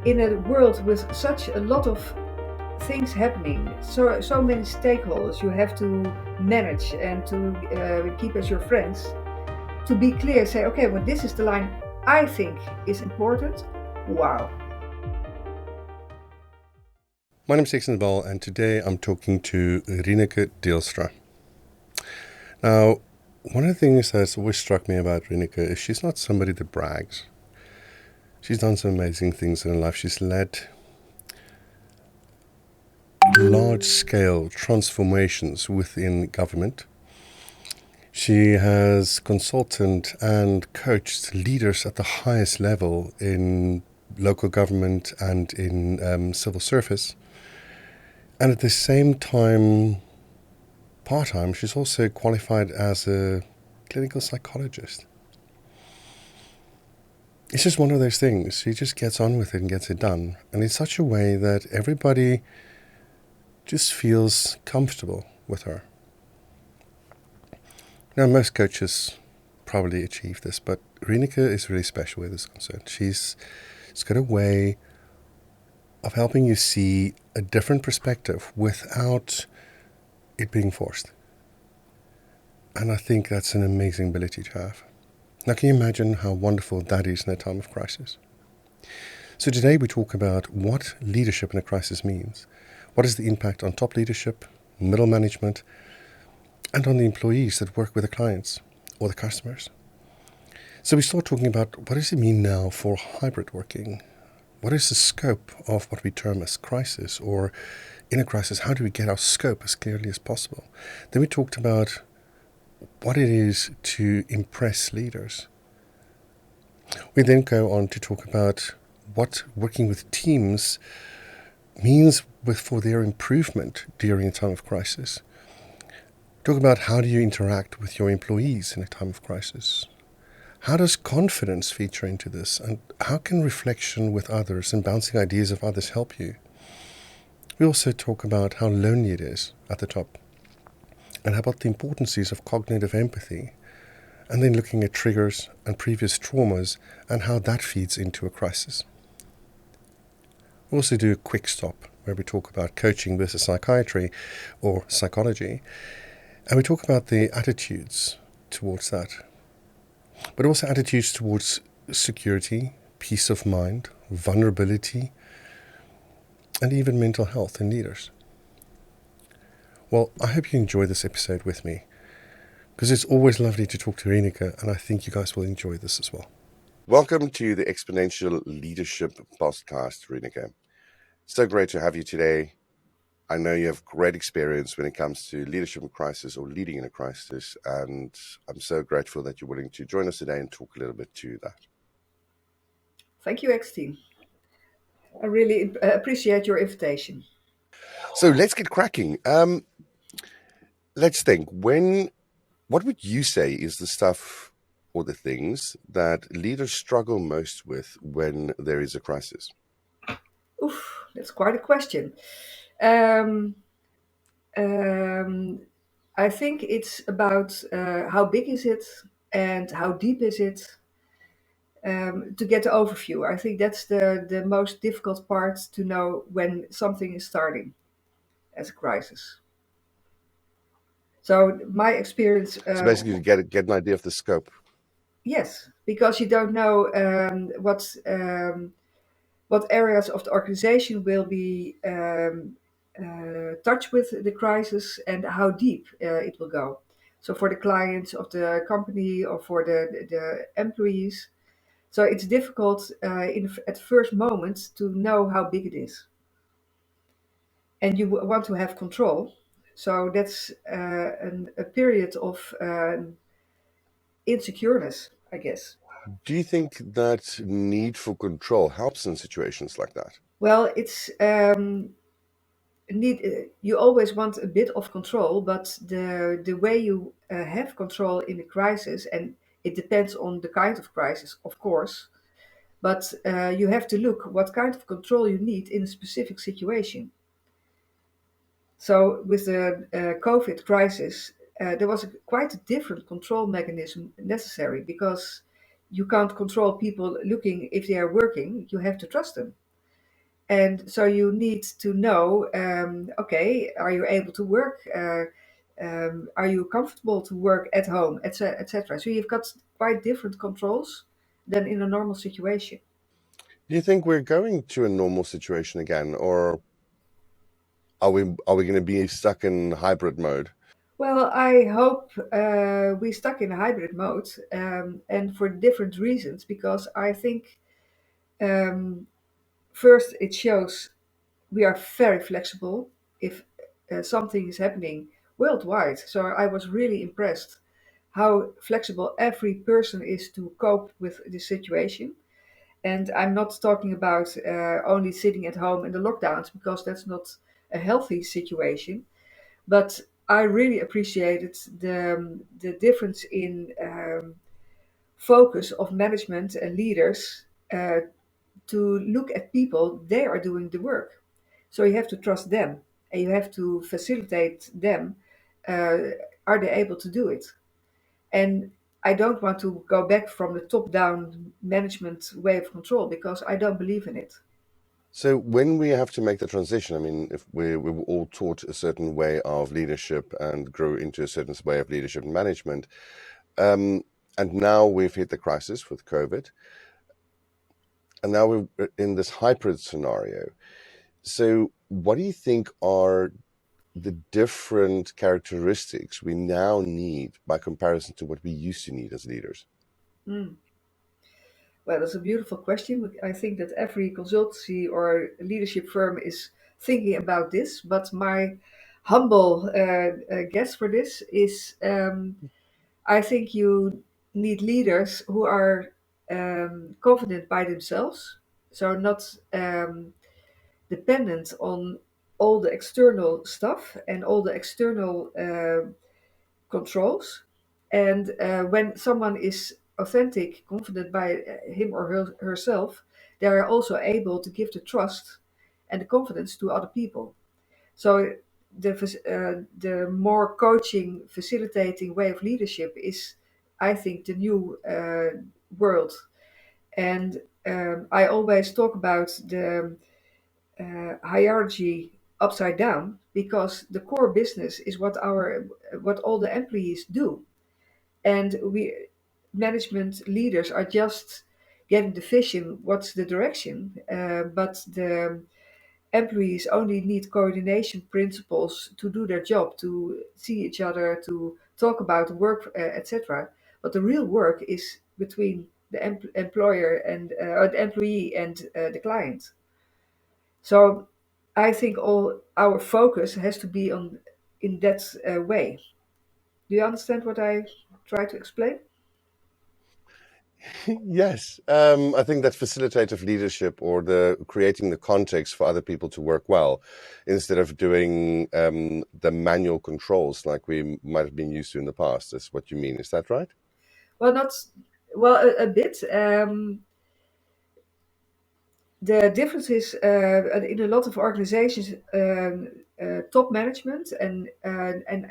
in a world with such a lot of things happening, so many stakeholders you have to manage and to keep as your friends, to be clear, say, okay, well, this is the line I think is important. Wow. My name is Eksteen De Waal, and today I'm talking to Rieneke Deelstra. Now, one of the things that's always struck me about Rieneke is she's not somebody that brags. She's done some amazing things in her life. She's led large-scale transformations within government. She has consulted and coached leaders at the highest level in local government and in civil service. And at the same time, part-time, she's also qualified as a clinical psychologist. It's just one of those things. She just gets on with it and gets it done. And in such a way that everybody just feels comfortable with her. Now, most coaches probably achieve this, but Rieneke is really special where this is concerned. She's got a way of helping you see a different perspective without it being forced. And I think that's an amazing ability to have. Now, can you imagine how wonderful that is in a time of crisis? So today we talk about what leadership in a crisis means. What is the impact on top leadership, middle management, and on the employees that work with the clients or the customers? So we start talking about what does it mean now for hybrid working? What is the scope of what we term as crisis, or in a crisis, how do we get our scope as clearly as possible? Then we talked about what it is to impress leaders. We then go on to talk about what working with teams means for their improvement during a time of crisis. Talk about how do you interact with your employees in a time of crisis. How does confidence feature into this? And how can reflection with others and bouncing ideas of others help you? We also talk about how lonely it is at the top, and about the importances of cognitive empathy, and then looking at triggers and previous traumas and how that feeds into a crisis. We also do a quick stop where we talk about coaching versus psychiatry or psychology, and we talk about the attitudes towards that, but also attitudes towards security, peace of mind, vulnerability, and even mental health in leaders. Well, I hope you enjoy this episode with me, because it's always lovely to talk to Rieneke, and I think you guys will enjoy this as well. Welcome to the Exponential Leadership Podcast, Rieneke. So great to have you today. I know you have great experience when it comes to leadership in crisis or leading in a crisis, and I'm so grateful that you're willing to join us today and talk a little bit to that. Thank you, Eksteen. I really appreciate your invitation. So let's get cracking. Let's think. What would you say is the stuff or the things that leaders struggle most with when there is a crisis? Oof, that's quite a question. Um, um, I think it's about how big is it and how deep is it, to get the overview. I think that's the most difficult part, to know when something is starting as a crisis. So my experience, So basically, to get an idea of the scope. yes, because you don't know what areas of the organization will be touched with the crisis, and how deep it will go. So for the clients of the company, or for the employees, so it's difficult at first moment to know how big it is, and you want to have control. So that's a period of insecureness, I guess. Do you think that need for control helps in situations like that? Well, it's need you always want a bit of control, but the way you have control in a crisis, and it depends on the kind of crisis, of course, but you have to look what kind of control you need in a specific situation. So with the COVID crisis, there was quite a different control mechanism necessary, because you can't control people looking if they are working. You have to trust them. And so you need to know, okay, are you able to work? Are you comfortable to work at home, etc., etc. So you've got quite different controls than in a normal situation. Do you think we're going to a normal situation again, or are we going to be stuck in hybrid mode? Well, I hope we stuck in a hybrid mode, and for different reasons, because I think um, first it shows we are very flexible if something is happening worldwide. So I was really impressed how flexible every person is to cope with this situation. And I'm not talking about only sitting at home in the lockdowns, because that's not a healthy situation. But I really appreciated the difference in focus of management and leaders to look at people. They are doing the work. So you have to trust them and you have to facilitate them. Uh, are they able to do it? And I don't want to go back from the top down management way of control, because I don't believe in it. So when we have to make the transition, I mean, if we were all taught a certain way of leadership and grow into a certain way of leadership and management, um, and now we've hit the crisis with COVID, and now we're in this hybrid scenario. So what do you think are the different characteristics we now need by comparison to what we used to need as leaders? Mm. Well, that's a beautiful question. I think that every consultancy or leadership firm is thinking about this. But my humble guess for this is, I think you need leaders who are confident by themselves, so not dependent on all the external stuff and all the external controls. And when someone is authentic, confident by him or herself, they are also able to give the trust and the confidence to other people. So the more coaching, facilitating way of leadership is, I think, the new world. And I always talk about the hierarchy upside down, because the core business is what all the employees do, and we management leaders are just getting the vision, what's the direction, but the employees only need coordination principles to do their job, to see each other, to talk about work, etc. But the real work is between the employer and or the employee and the client. So I think all our focus has to be on in that way. Do you understand what I try to explain? Yes, I think that facilitative leadership or the creating the context for other people to work well, instead of doing the manual controls like we might have been used to in the past, is what you mean. Is that right? Well, not well a bit. The difference is in a lot of organizations, top management, and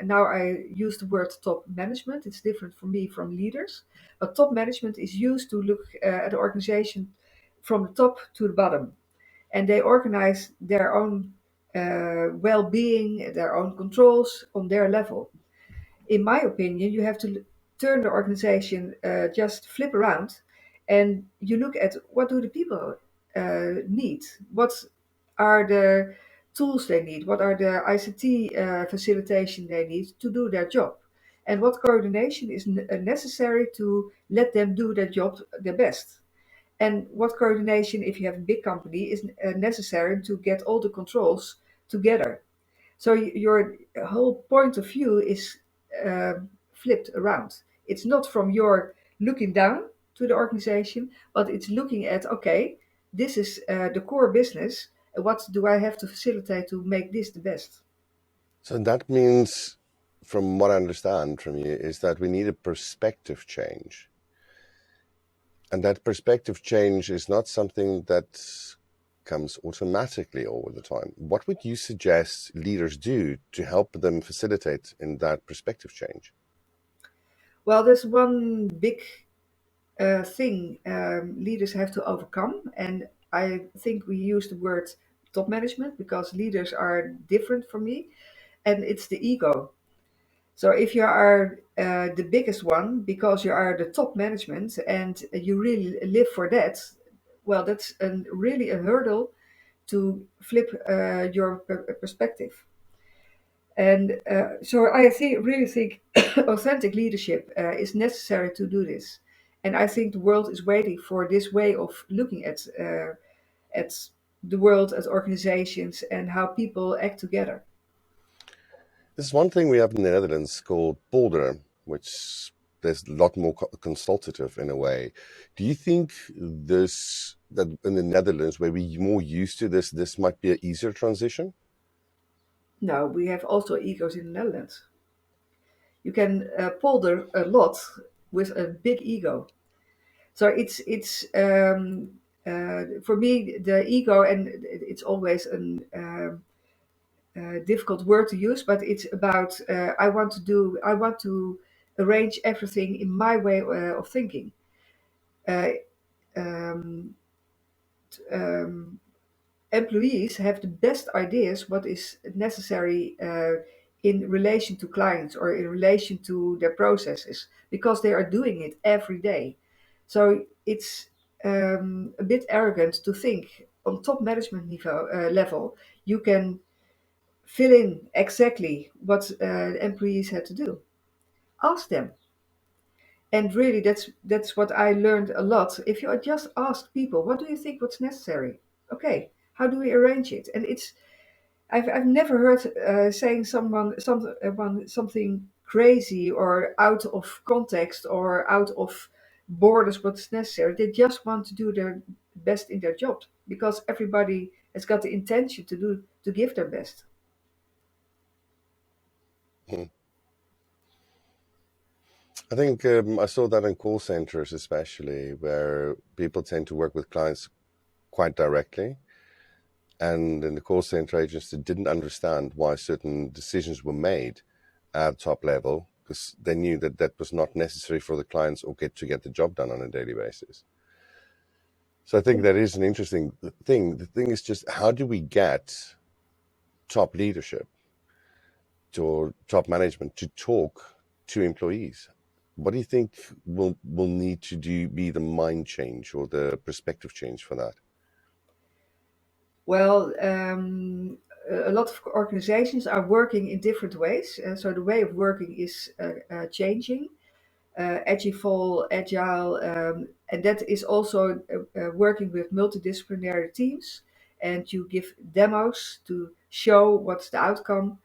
now I use the word top management. It's different for me from leaders, but top management is used to look at the organization from the top to the bottom, and they organize their own well-being, their own controls on their level. In my opinion, you have to turn the organization, just flip around, and you look at what do the people need, what are the tools they need, what are the ICT facilitation they need to do their job, and what coordination is necessary to let them do their job the best. And what coordination, if you have a big company, is necessary to get all the controls together. So your whole point of view is uh, flipped around. It's not from your looking down to the organization, but it's looking at, okay, this is the core business. What do I have to facilitate to make this the best? So that means, from what I understand from you, is that we need a perspective change. And that perspective change is not something that comes automatically all the time. What would you suggest leaders do to help them facilitate in that perspective change? Well, there's one big thing leaders have to overcome, and I think we use the word top management because leaders are different from me, and it's the ego. So if you are the biggest one because you are the top management and you really live for that, well, that's really a hurdle to flip your perspective. And so really think authentic leadership is necessary to do this. And I think the world is waiting for this way of looking at the world, at organizations, and how people act together. There's one thing we have in the Netherlands called polder, which there's a lot more consultative in a way. Do you think this that in the Netherlands, where we're more used to this, this might be an easier transition? Now, we have also egos in the Netherlands. You can polder a lot with a big ego. So it's for me the ego, and it's always a difficult word to use, but it's about I want to arrange everything in my way of thinking. Uh, um, um, Employees have the best ideas what is necessary in relation to clients or in relation to their processes because they are doing it every day. So it's a bit arrogant to think on top management level you can fill in exactly what employees had to do. Ask them. And really, that's what I learned a lot. If you just ask people, what do you think what's necessary? Okay, how do we arrange it? And I've never heard saying something crazy or out of context or out of borders what's necessary. They just want to do their best in their job because everybody has got the intention to give their best. Hmm. I think I saw that in call centers, especially where people tend to work with clients quite directly. And in the call center agents, they didn't understand why certain decisions were made at top level because they knew that that was not necessary for the clients or get the job done on a daily basis. So I think that is an interesting thing. The thing is just how do we get top leadership or top management to talk to employees? What do you think will need to do be the mind change or the perspective change for that? Well, a lot of organizations are working in different ways. So the way of working is changing. Agile, and that is also working with multidisciplinary teams. And you give demos to show what's the outcome.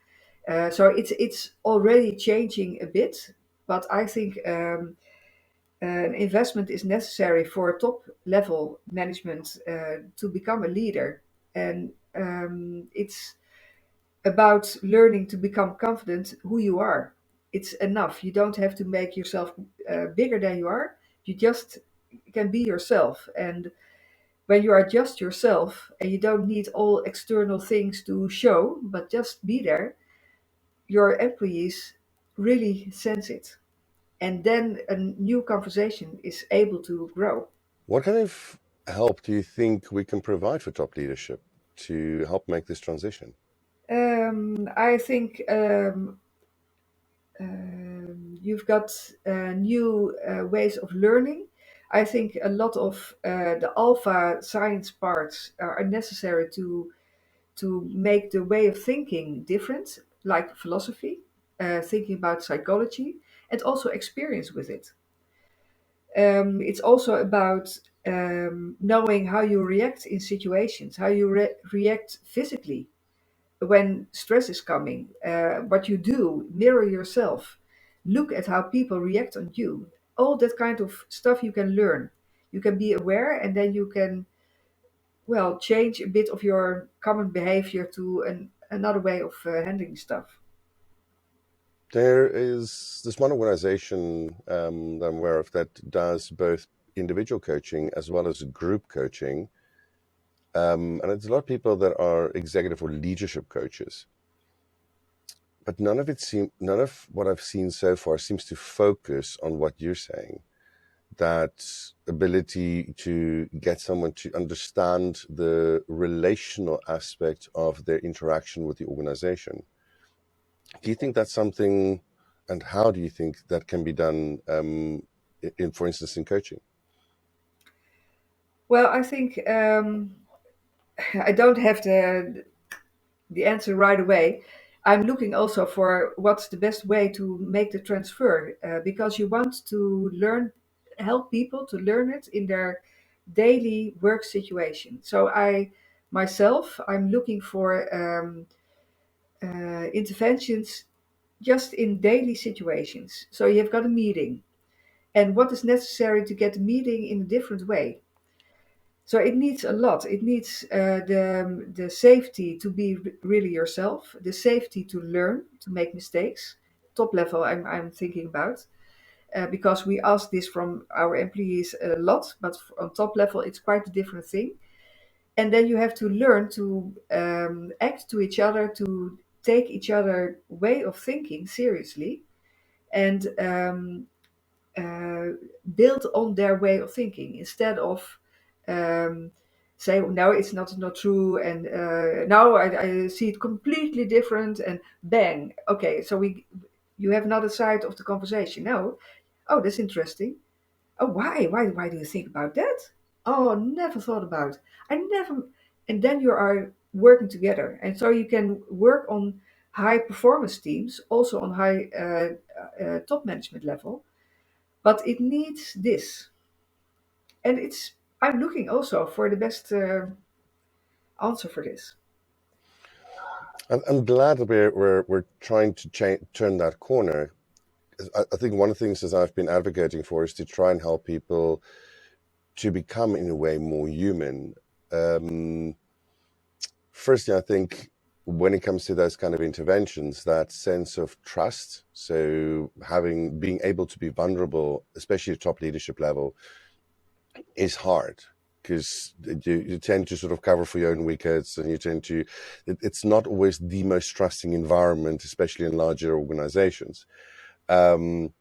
So it's already changing a bit, but I think an investment is necessary for top level management to become a leader. And it's about learning to become confident who you are. It's enough. You don't have to make yourself bigger than you are. You just can be yourself. And when you are just yourself and you don't need all external things to show, but just be there, your employees really sense it. And then a new conversation is able to grow. What kind of help do you think we can provide for top leadership to help make this transition? I think you've got new ways of learning. I think a lot of the alpha science parts are necessary to make the way of thinking different, like philosophy, thinking about psychology, and also experience with it. It's also about knowing how you react in situations, how you react physically when stress is coming, what you do, mirror yourself, look at how people react on you. All that kind of stuff you can learn. You can be aware, and then you can, well, change a bit of your common behavior to another way of handling stuff. There is this one organization that I'm aware of that does both individual coaching as well as group coaching. And it's a lot of people that are executive or leadership coaches. But none of what I've seen so far seems to focus on what you're saying. that ability to get someone to understand the relational aspect of their interaction with the organization. Do you think that's something, and how do you think that can be done in, for instance, in coaching? Well, I think I don't have the answer right away. I'm looking also for what's the best way to make the transfer because you want to learn, help people to learn it in their daily work situation. So I myself, I'm looking for interventions just in daily situations. So you've got a meeting, and what is necessary to get the meeting in a different way. So it needs a lot. It needs the safety to be really yourself, the safety to learn, to make mistakes. Top level, I'm thinking about because we ask this from our employees a lot, but on top level, it's quite a different thing. And then you have to learn to act to each other, to take each other way of thinking seriously, and uh, build on their way of thinking instead of um, say no, it's not true, and now I see it completely different, and bang, okay, so we you have another side of the conversation. No, oh, that's interesting. Oh, why do you think about that? Oh, never thought about. I never. And then you are working together, and so you can work on high performance teams, also on high top management level, but it needs this, and it's I'm looking also for the best answer for this. I'm glad that we're trying to turn that corner. I think one of the things that I've been advocating for is to try and help people to become, in a way, more human. Um, Firstly, I think when it comes to those kind of interventions, that sense of trust, so being able to be vulnerable, especially at top leadership level, is hard because you tend to sort of cover for your own wickets, and you tend to it's not always the most trusting environment, especially in larger organizations. Um,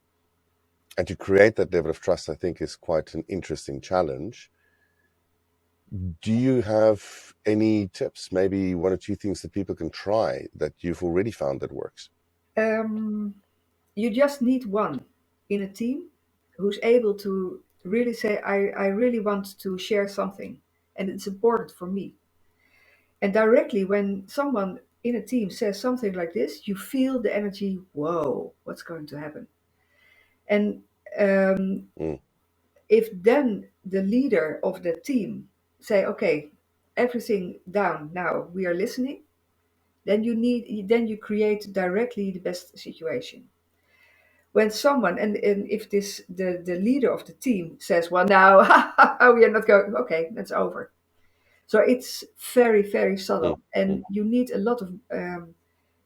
and to create that level of trust, I think, is quite an interesting challenge. Do you have any tips, maybe one or two things that people can try that you've already found that works? um, you just need one in a team who's able to really say I really want to share something, and it's important for me. And directly when someone in a team says something like this, you feel the energy. Whoa, what's going to happen? And um, Mm, if then the leader of the team say, okay, everything down now, we are listening, then you create directly the best situation. When someone, and if this the leader of the team says, well, now we are not going, okay, that's over. So it's very, very mm, subtle, mm. and you need a lot of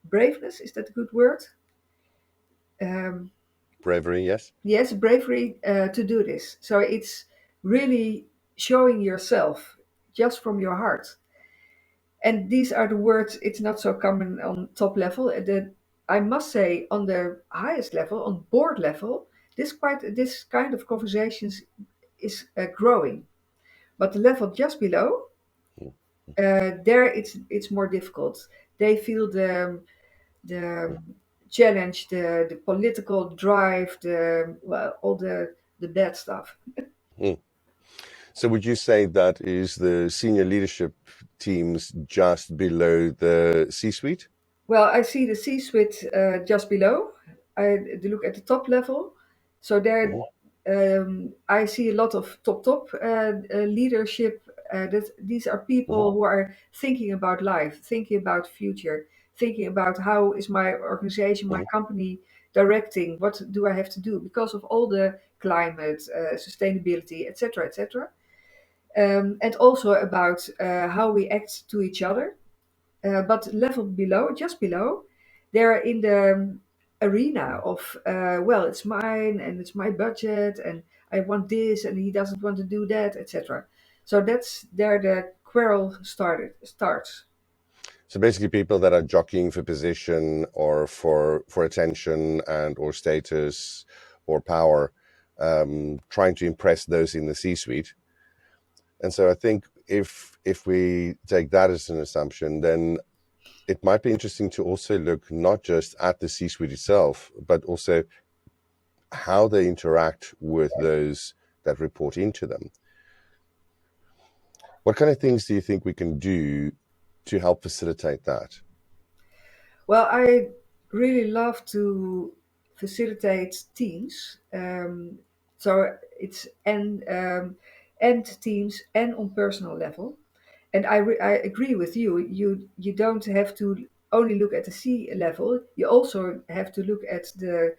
braveness. Is that a good word? um, Bravery, yes. yes, bravery to do this. So it's really showing yourself just from your heart. And these are the words. It's not so common on top level. I must say, on the highest level, on board level, this kind of conversations is growing. But the level just below, Mm, there it's more difficult. They feel the challenge, the political drive, the well, all the bad stuff. mm. So would you say that is the senior leadership teams just below the C-suite? Well, I see the C-suite just below. I look at the top level. So there, Mhm, I see a lot of top leadership. That these are mhm, people who are thinking about life, thinking about future, thinking about how is my organization, my mhm, company directing. What do I have to do because of all the climate, sustainability, etc., etc. And also about how we act to each other, but level below, just below, they're in the arena of, well, it's mine and it's my budget and I want this and he doesn't want to do that, etc. So that's there the quarrel starts. So basically, people that are jockeying for position or for attention and or status or power, trying to impress those in the C-suite. And so I think if we take that as an assumption, then it might be interesting to also look not just at the C-suite itself, but also how they interact with those that report into them. What kind of things do you think we can do to help facilitate that? Well, I really love to facilitate teams. So it's and teams and on personal level. And I agree with you. You don't have to only look at the C level. You also have to look at the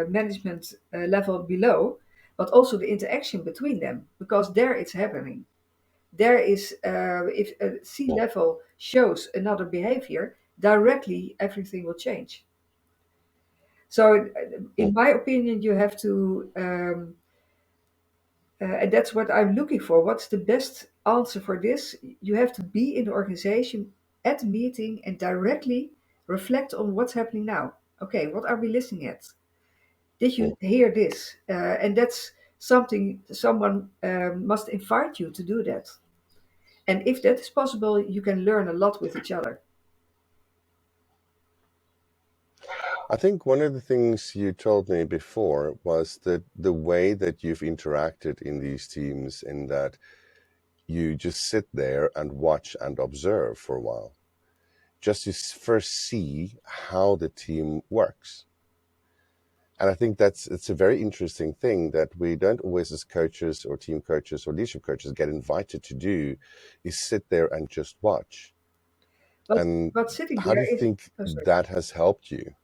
management level below, but also the interaction between them, because there it's happening. There is, if a C level shows another behavior, directly everything will change. So, Mm, in my opinion, you have to, and that's what I'm looking for. What's the best answer for this? You have to be in the organization at the meeting and directly reflect on what's happening now. Okay, what are we listening at? Did mm. you hear this? And that's something someone must invite you to do that. And if that is possible, you can learn a lot with each other. I think one of the things you told me before was that the way that you've interacted in these teams, in that you just sit there and watch and observe for a while, just to first see how the team works. And I think it's a very interesting thing that we don't always, as coaches or team coaches or leadership coaches, get invited to do, is sit there and just watch. But And but sitting how do there you is, think oh, sorry. that has helped you?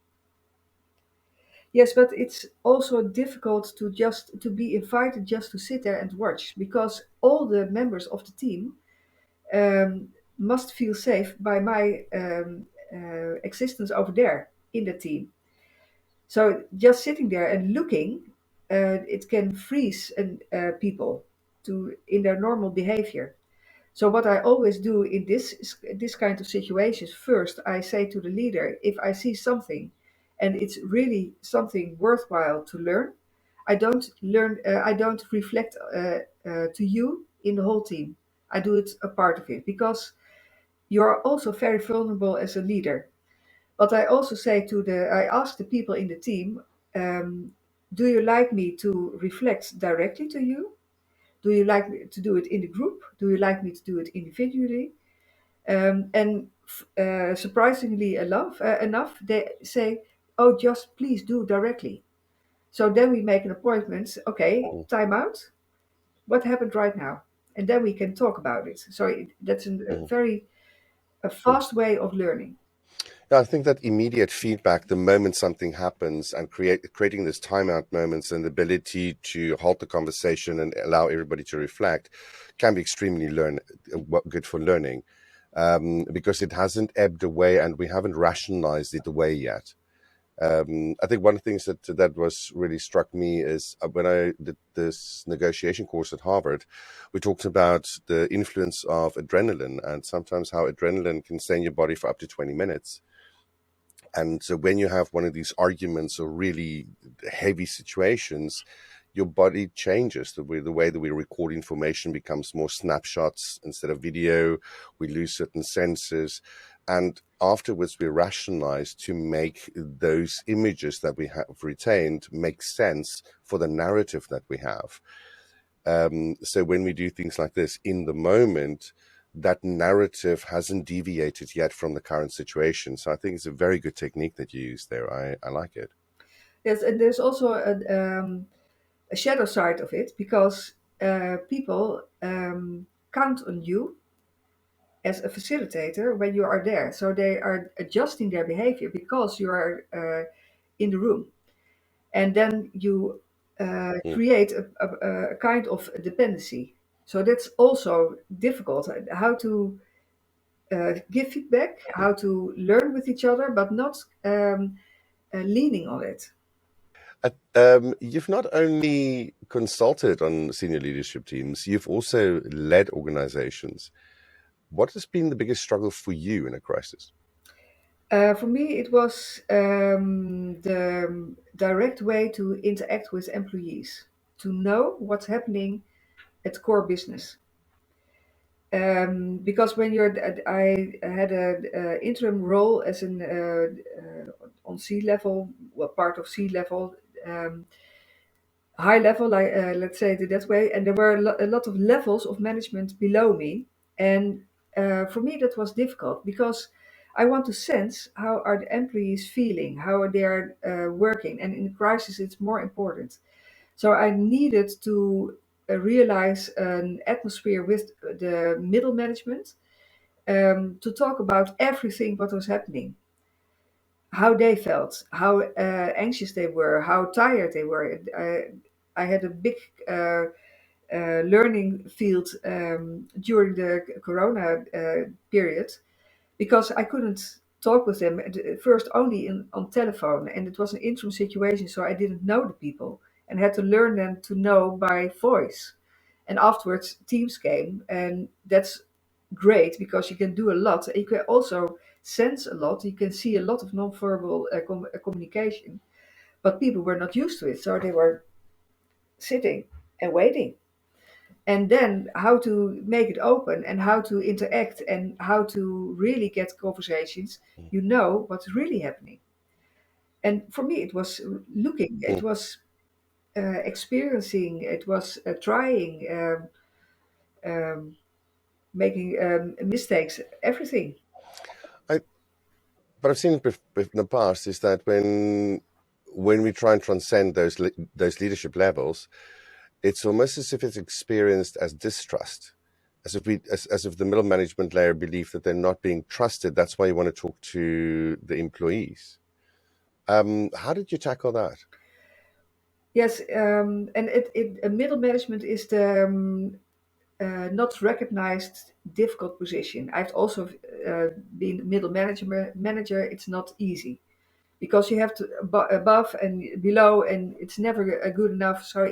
Yes, but it's also difficult to just to be invited just to sit there and watch, because all the members of the team must feel safe by my existence over there in the team. So just sitting there and looking, it can freeze people to in their normal behavior. So what I always do in this kind of situations, first I say to the leader, if I see something, and it's really something worthwhile to learn, I don't reflect to you in the whole team. I do it a part of it, because you are also very vulnerable as a leader. But I ask the people in the team, do you like me to reflect directly to you? Do you like me to do it in the group? Do you like me to do it individually? Surprisingly enough, they say, "Oh, just please do directly." So then we make an appointment. Okay, Mm, time out. What happened right now? And then we can talk about it. So that's a mm, very a mm. fast way of learning. Yeah, I think that immediate feedback, the moment something happens, and creating this timeout moments and the ability to halt the conversation and allow everybody to reflect, can be extremely good for learning, because it hasn't ebbed away and we haven't rationalized it away yet. I think one of the things that was really struck me is, when I did this negotiation course at Harvard, we talked about the influence of adrenaline and sometimes how adrenaline can stay in your body for up to 20 minutes. And so when you have one of these arguments or really heavy situations, your body changes. The way that we record information becomes more snapshots instead of video. We lose certain senses. And afterwards, we rationalize to make those images that we have retained make sense for the narrative that we have. So when we do things like this in the moment, that narrative hasn't deviated yet from the current situation. So I think it's a very good technique that you use there. I like it. Yes, and there's also a shadow side of it, because people count on you as a facilitator when you are there. So they are adjusting their behavior because you are in the room. And then you Mm. create a kind of dependency. So that's also difficult. How to give feedback, how to learn with each other, but not leaning on it. You've not only consulted on senior leadership teams, you've also led organizations. What has been the biggest struggle for you in a crisis? For me, it was the direct way to interact with employees. to know what's happening at core business. Because when you're, I had a interim role as an on C level, well, part of C level, um, high level, like, let's say it that way, and there were a lot of levels of management below me, and for me that was difficult because I want to sense how are the employees feeling, how are they are working, and in a crisis it's more important. So I needed to realize an atmosphere with the middle management, to talk about everything what was happening, how they felt, how anxious they were, how tired they were. I had a big learning field during the Corona period because I couldn't talk with them at first only on telephone, and it was an interim situation, so I didn't know the people and had to learn them to know by voice. And afterwards, Teams came, and that's great because you can do a lot. You can also sense a lot. You can see a lot of nonverbal communication, but people were not used to it, so they were sitting and waiting. And then how to make it open and how to interact and how to really get conversations, you know what's really happening. And for me, it was looking, it Mm. was experiencing, it was trying, um, making mistakes, everything. I, but I've seen it in the past is that when we try and transcend those leadership levels, it's almost as if it's experienced as distrust, as if the middle management layer believe that they're not being trusted. That's why you want to talk to the employees. How did you tackle that? Yes, and middle management is the not recognized difficult position. I've also been middle manager. It's not easy because you have to above and below, and it's never good enough. So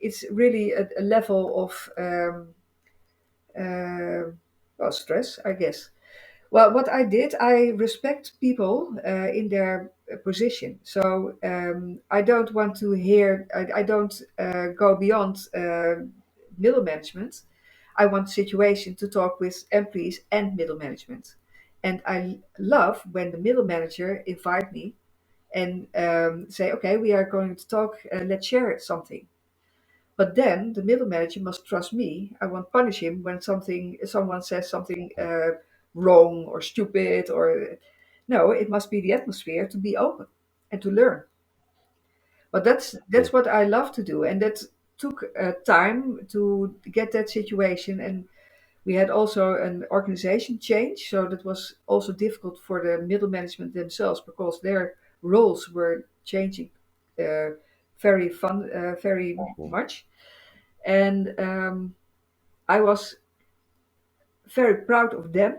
it's really a level of uh, well, stress, I guess. Well, what I did, I respect people in their position. So I don't want to hear, I don't go beyond middle management. I want situation to talk with employees and middle management. And I love when the middle manager invite me and say, okay, we are going to talk, let's share something. But then the middle manager must trust me. I won't punish him when someone says something wrong or stupid or no. It must be the atmosphere to be open and to learn. But that's Mm. what I love to do, and that took time to get that situation. And we had also an organization change, so that was also difficult for the middle management themselves because their roles were changing uh, very Mm. much. And I was very proud of them.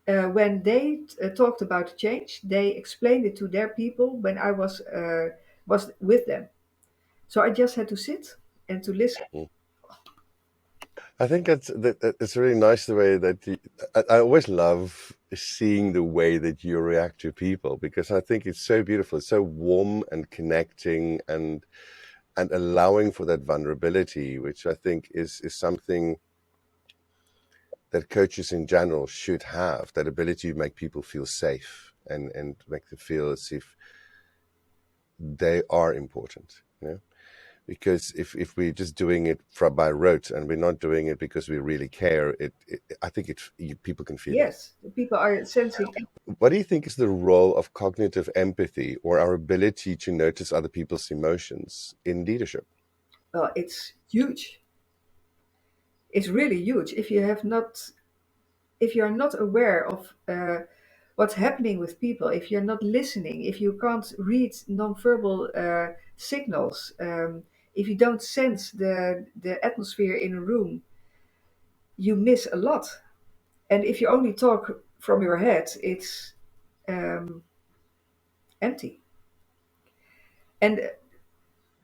When they talked about the change, they explained it to their people when I was with them. So I just had to sit and to listen. Mm. I think it's really nice the way that I always love seeing the way that you react to people because I think it's so beautiful, it's so warm and connecting and allowing for that vulnerability, which I think is something that coaches in general should have, that ability to make people feel safe and make them feel as if they are important. You know? Because if we're just doing it by rote and we're not doing it because we really care, I think people can feel it. Yes, the people are sensing. What do you think is the role of cognitive empathy or our ability to notice other people's emotions in leadership? Well, it's huge. It's really huge. If you're not aware of what's happening with people, if you're not listening, if you can't read nonverbal signals, if you don't sense the atmosphere in a room, you miss a lot. And if you only talk from your head, it's um, empty. And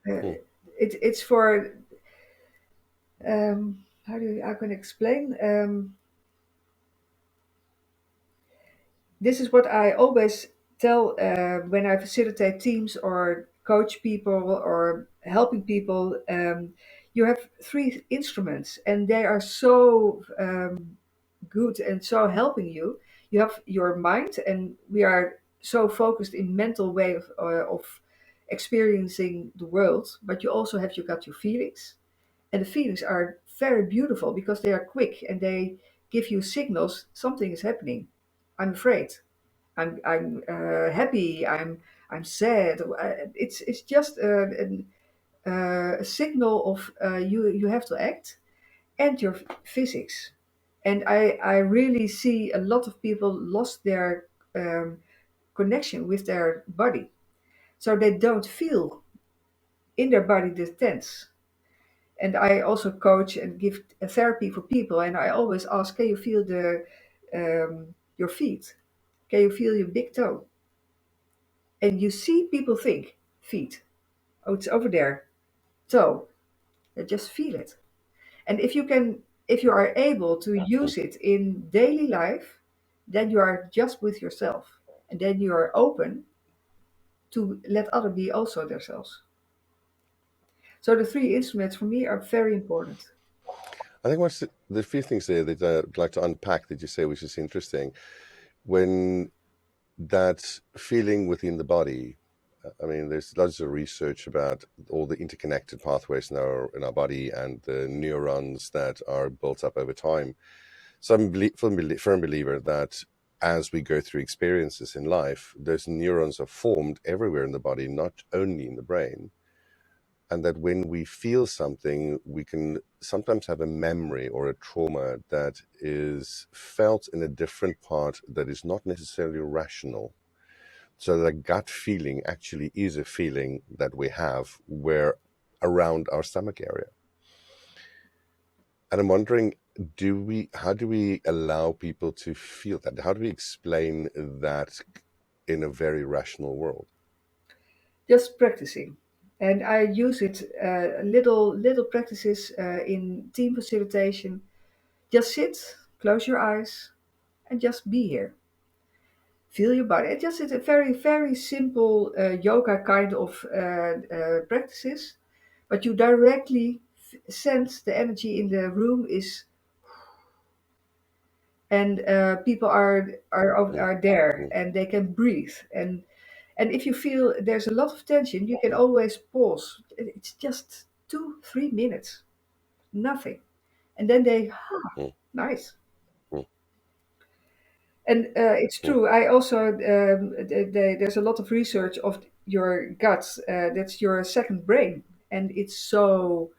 Hmm. it's for how can I explain? This is what I always tell when I facilitate teams or coach people or helping people, you have three instruments, and they are so good and so helping you. You have your mind, and we are so focused in mental way of experiencing the world. But you got your feelings, and the feelings are very beautiful because they are quick and they give you signals something is happening. I'm afraid. I'm happy. I'm sad. It's just a signal of you have to act, and your physics. And I really see a lot of people lost their um, connection with their body, so they don't feel in their body the tense. And I also coach and give a therapy for people, and I always ask, can you feel the your feet? Can you feel your big toe? And you see people think feet. Oh, it's over there. Toe. They just feel it. And if you are able to use it in daily life, then you are just with yourself, and then you are open to let other be also themselves. So the three instruments for me are very important. I think what's the few things there that I'd like to unpack that you say, which is interesting. When that feeling within the body, I mean, there's lots of research about all the interconnected pathways in our body and the neurons that are built up over time. So I'm a firm believer that as we go through experiences in life, those neurons are formed everywhere in the body, not only in the brain. And that when we feel something, we can sometimes have a memory or a trauma that is felt in a different part that is not necessarily rational. So the gut feeling actually is a feeling that we have where around our stomach area. And I'm wondering, how do we allow people to feel that? How do we explain that in a very rational world? Just practicing. And I use it little practices in team facilitation. Just sit, close your eyes, and just be here. Feel your body. It's a very simple yoga kind of practices, but you directly sense the energy in the room is, and people Mm, are there mm, and they can breathe. And if you feel there's a lot of tension, you can always pause. It's just 2 3 minutes, nothing, and then they mm, nice. mm, And it's mm. true. I also there's a lot of research of your guts. That's your second brain, and it's so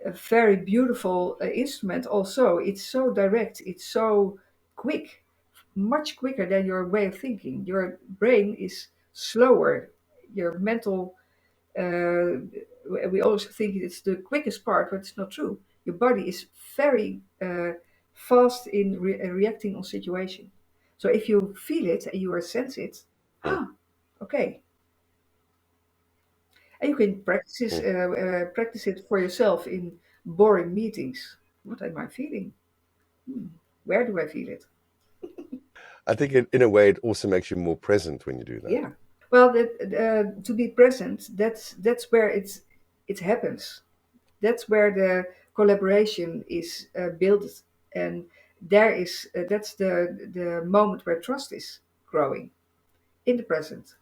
a very beautiful instrument. Also, it's so direct. It's so quick, much quicker than your way of thinking. Your brain is slower. Your mental. Uh, we always think it's the quickest part, but it's not true. Your body is very fast in reacting on situation. So if you feel it and you are sense it, Mm, okay, and you can mm. practice it for yourself in boring meetings. What am I feeling? Hmm. Where do I feel it? I think in a way it also makes you more present when you do that. Yeah. Well, to be present, that's where it happens. That's where the collaboration is built, and that's the moment where trust is growing in the present.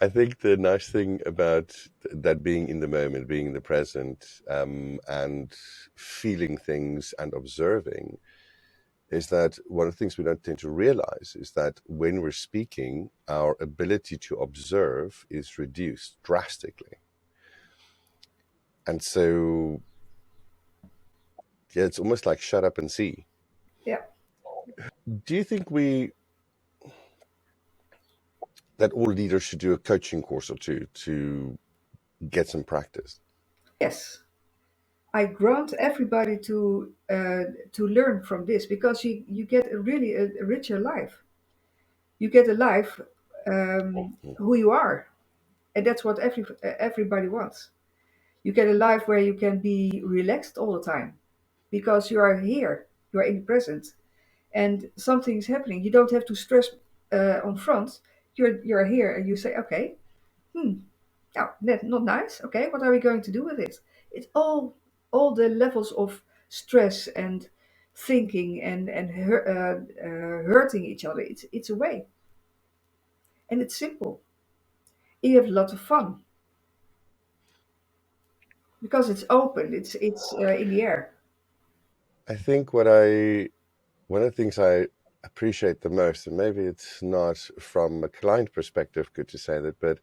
I think the nice thing about that being in the moment, being in the present, and feeling things and observing is that one of the things we don't tend to realize is that when we're speaking, our ability to observe is reduced drastically. And so, yeah, it's almost like shut up and see. Yeah. Do you think that all leaders should do a coaching course or two to get some practice? Yes. I grant everybody to learn from this because you get a richer life. You get a life who you are, and that's what everybody wants. You get a life where you can be relaxed all the time because you are here, you are in the present, and something is happening. You don't have to stress on front. You're here, and you say, okay. Hmm, yeah, that's not nice. Okay, what are we going to do with it? It's all the levels of stress and thinking and hurting each other. It's away, and it's simple. You have a lot of fun because it's open. It's in the air. I think one of the things I appreciate the most, and maybe it's not from a client perspective good to say that, but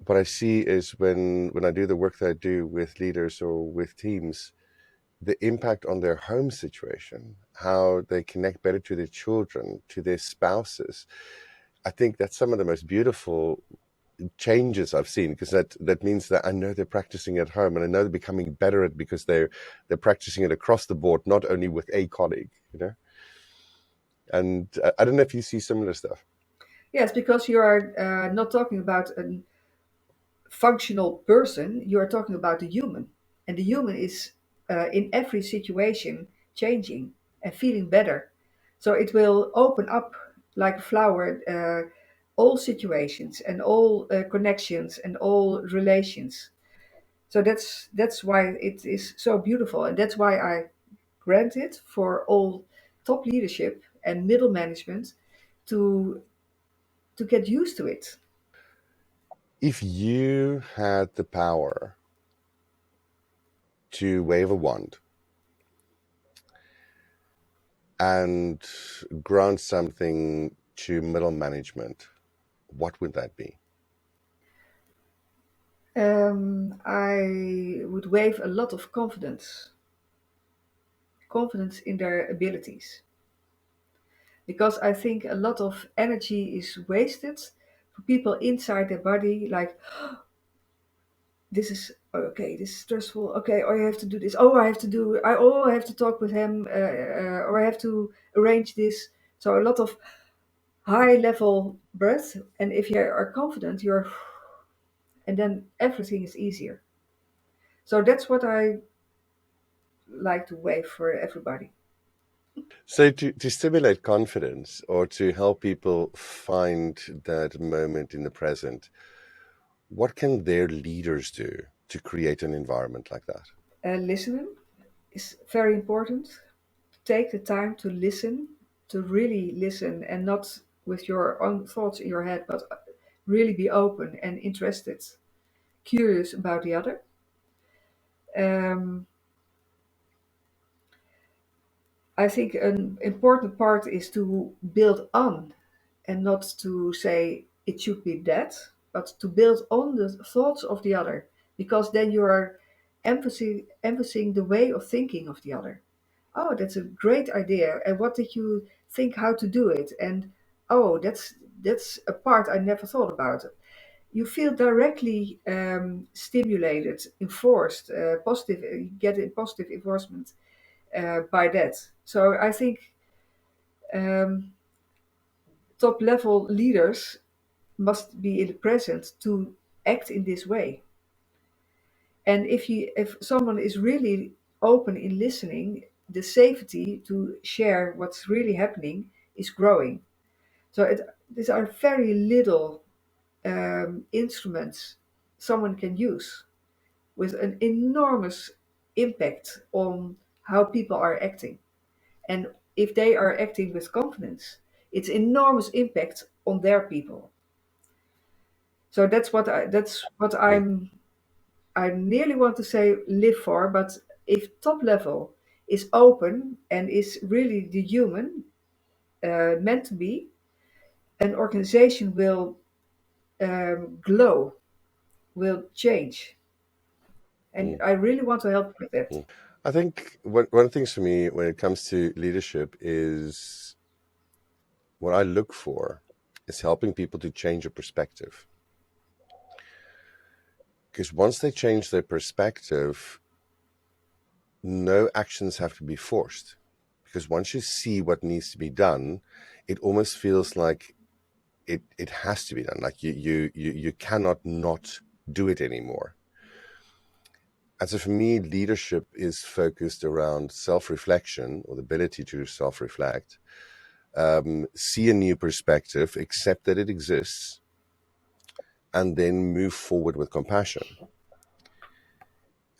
what I see is when I do the work that I do with leaders or with teams, the impact on their home situation, how they connect better to their children, to their spouses. I think that's some of the most beautiful changes I've seen, because that means that I know they're practicing at home, and I know they're becoming better at it because they're practicing it across the board, not only with a colleague, you know. And I don't know if you see similar stuff. Yes, because you are not talking about a functional person. You are talking about the human, and the human is in every situation changing and feeling better. So it will open up like a flower, all situations and all connections and all relations. So that's why it is so beautiful, and that's why I grant it for all top leadership and middle management to get used to it. If you had the power to wave a wand and grant something to middle management, what would that be? I would wave a lot of confidence in their abilities, because I think a lot of energy is wasted for people inside their body. Like, this is okay, this is stressful. Okay, oh, I have to do this. I have to talk with him, or I have to arrange this. So a lot of high level breath, and if you are confident, you're, and then everything is easier. So that's what I like to wave for everybody. So to stimulate confidence or to help people find that moment in the present, what can their leaders do to create an environment like that? Listening is very important. Take the time to listen, to really listen, and not with your own thoughts in your head, but really be open and interested, curious about the other. Um, I think an important part is to build on and not to say it should be that, but to build on the thoughts of the other, because then you are emphasizing the way of thinking of the other. Oh, that's a great idea. And what did you think how to do it? And oh, that's a part I never thought about. You feel directly stimulated, enforced, positive. You get a positive enforcement by that. So I think um, top level leaders must be in the present to act in this way. And if someone is really open in listening, the safety to share what's really happening is growing. So these are very little instruments someone can use with an enormous impact on how people are acting. And if they are acting with confidence, it's enormous impact on their people. So that's what Mm, I nearly want to say live for, but if top level is open and is really the human meant to be, an organization will glow, will change. And mm, I really want to help with that. mm. I think one of the things for me when it comes to leadership is what I look for is helping people to change a perspective. Because once they change their perspective, no actions have to be forced. Because once you see what needs to be done, it almost feels like it has to be done. Like you cannot not do it anymore. And so for me, leadership is focused around self-reflection or the ability to self-reflect, see a new perspective, accept that it exists, and then move forward with compassion.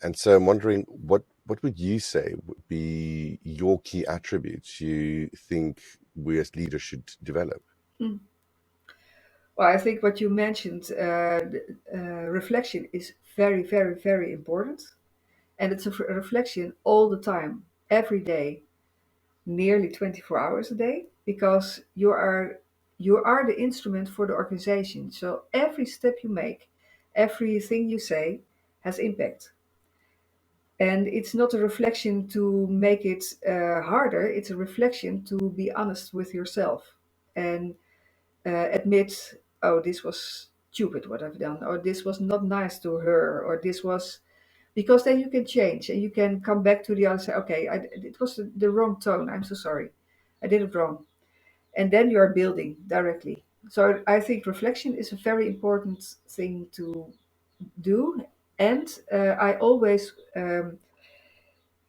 And so I'm wondering, what would you say would be your key attributes you think we as leaders should develop? Mm. Well, I think what you mentioned, reflection is very, very, very important. And it's a reflection all the time, every day, nearly 24 hours a day, because you are the instrument for the organization. So every step you make, everything you say has impact. And it's not a reflection to make it harder, it's a reflection to be honest with yourself and admit, oh, this was stupid what I've done, or this was not nice to her, or this was, because then you can change and you can come back to the other side. Okay, it was the wrong tone. I'm so sorry. I did it wrong. And then you are building directly. So I think reflection is a very important thing to do. And I always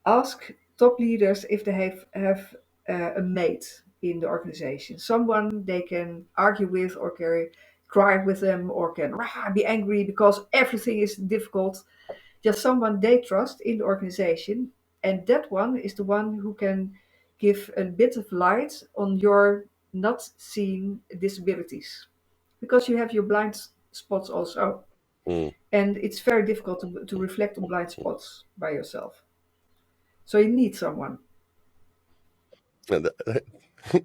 ask top leaders if they have a mate in the organization, someone they can argue with or can cry with them or can be angry because everything is difficult. Just someone they trust in the organization, and that one is the one who can give a bit of light on your not seeing disabilities, because you have your blind spots also, Mm. and it's very difficult to reflect on blind spots by yourself. So you need someone. And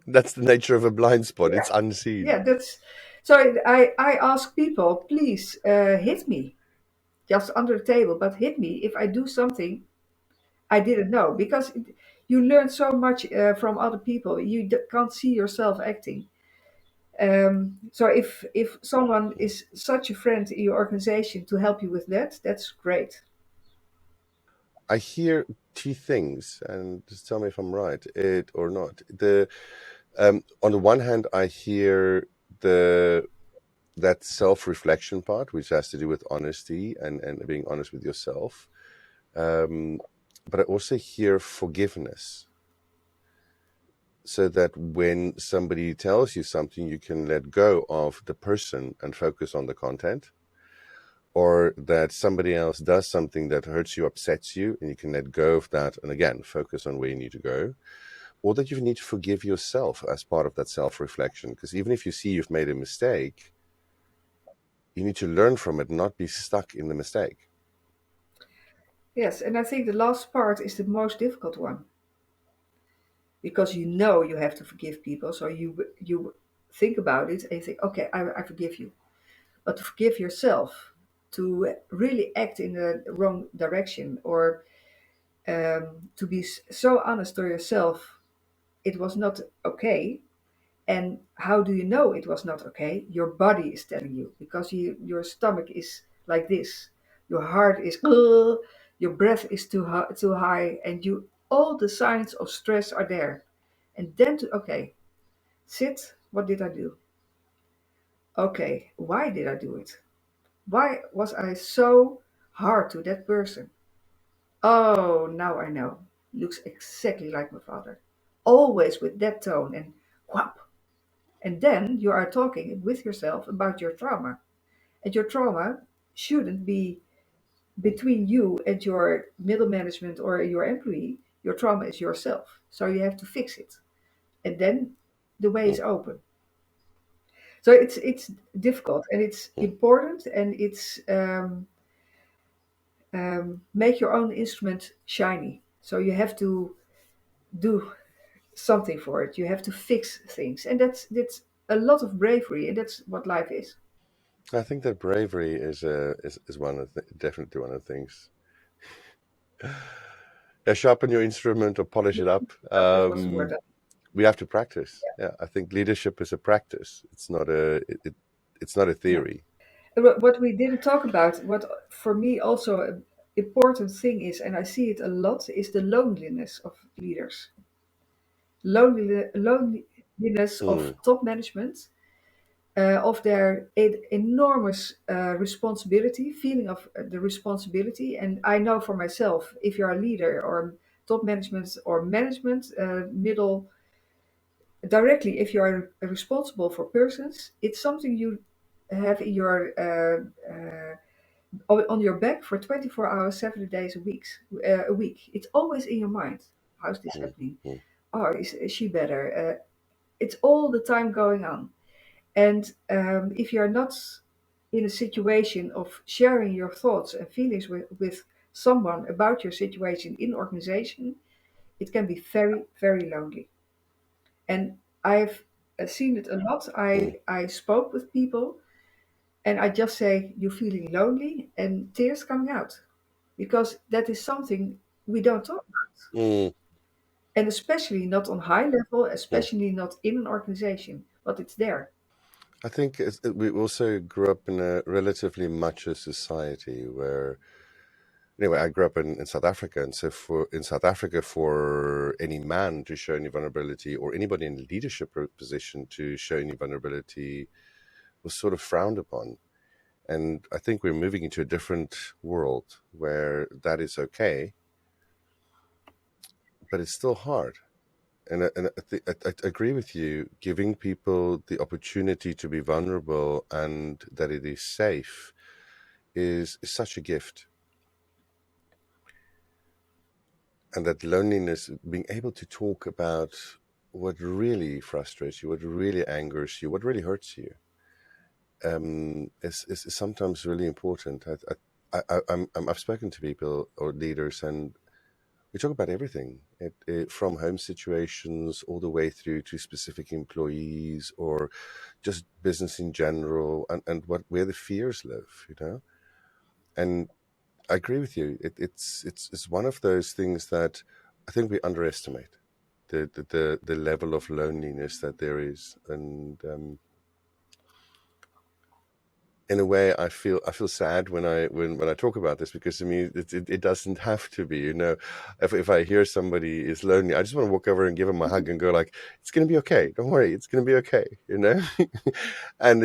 that's the nature of a blind spot. Yeah, It's unseen. yeah. That's so. I ask people, please hit me just under the table, but hit me if I do something I didn't know, because you learn so much from other people. You can't see yourself acting. So if someone is such a friend in your organization to help you with that, that's great. I hear two things, and just tell me if I'm right, it or not. The On the one hand, I hear the that self-reflection part, which has to do with honesty and being honest with yourself. Um, but I also hear forgiveness, so that when somebody tells you something, you can let go of the person and focus on the content, or that somebody else does something that hurts you, upsets you, and you can let go of that and again focus on where you need to go, or that you need to forgive yourself as part of that self-reflection, because even if you see you've made a mistake, you need to learn from it, not be stuck in the mistake. Yes, and I think the last part is the most difficult one, because you know you have to forgive people. So you think about it and you think, okay, I forgive you. But to forgive yourself, to really act in the wrong direction, or to be so honest to yourself, it was not okay. And how do you know it was not okay? Your body is telling you, because your stomach is like this, your heart is, your breath is too high, and you all the signs of stress are there. And then to, okay, sit. What did I do? Okay, why did I do it? Why was I so hard to that person? Oh, now I know. Looks exactly like my father. Always with that tone and whap. And then you are talking with yourself about your trauma. And your trauma shouldn't be between you and your middle management or your employee. Your trauma is yourself. So you have to fix it. And then the way Mm, is open. So it's difficult and it's mm. important, and it's make your own instrument shiny. So you have to do something for it. You have to fix things, and that's a lot of bravery, and that's what life is. I think that bravery is one of definitely one of the things. Yeah, sharpen your instrument or polish it up. That was the word. We have to practice. Yeah, I think leadership is a practice. It's not a Yeah. theory. What we didn't talk about, what for me also an important thing is, and I see it a lot, is the loneliness of leaders. Loneliness of Mm. top management, of their enormous responsibility, feeling of the responsibility. And I know for myself, if you're a leader or top management or management, middle, directly, if you are responsible for persons, it's something you have in your on your back for 24 hours, 7 days a week. It's always in your mind. How's this mm, happening? mm, Oh, is she better? It's all the time going on. And if you're not in a situation of sharing your thoughts and feelings with someone about your situation in organization, it can be very, very lonely. And I've seen it a lot. mm, I spoke with people and I just say, "You're feeling lonely," and tears coming out because that is something we don't talk about. mm, And especially not on high level, mm. especially not in an organization, but it's there. I think we also grew up in a relatively macho society where, anyway, I grew up in South Africa, and so for in South Africa, for any man to show any vulnerability or anybody in a leadership position to show any vulnerability was sort of frowned upon. And I think we're moving into a different world where that is okay, but it's still hard. And I agree with you. Giving people the opportunity to be vulnerable and that it is safe is such a gift. And that loneliness, being able to talk about what really frustrates you, what really angers you, what really hurts you, is sometimes really important. I've spoken to people or leaders, and we talk about everything, from home situations all the way through to specific employees or just business in general, and where the fears live, you know. And I agree with you. It's one of those things that I think we underestimate the level of loneliness that there is, and in a way, I feel sad when I talk about this, because I mean it doesn't have to be. You know, if I hear somebody is lonely, I just want to walk over and give them a hug and go like, "It's going to be okay. Don't worry, it's going to be okay." You know, and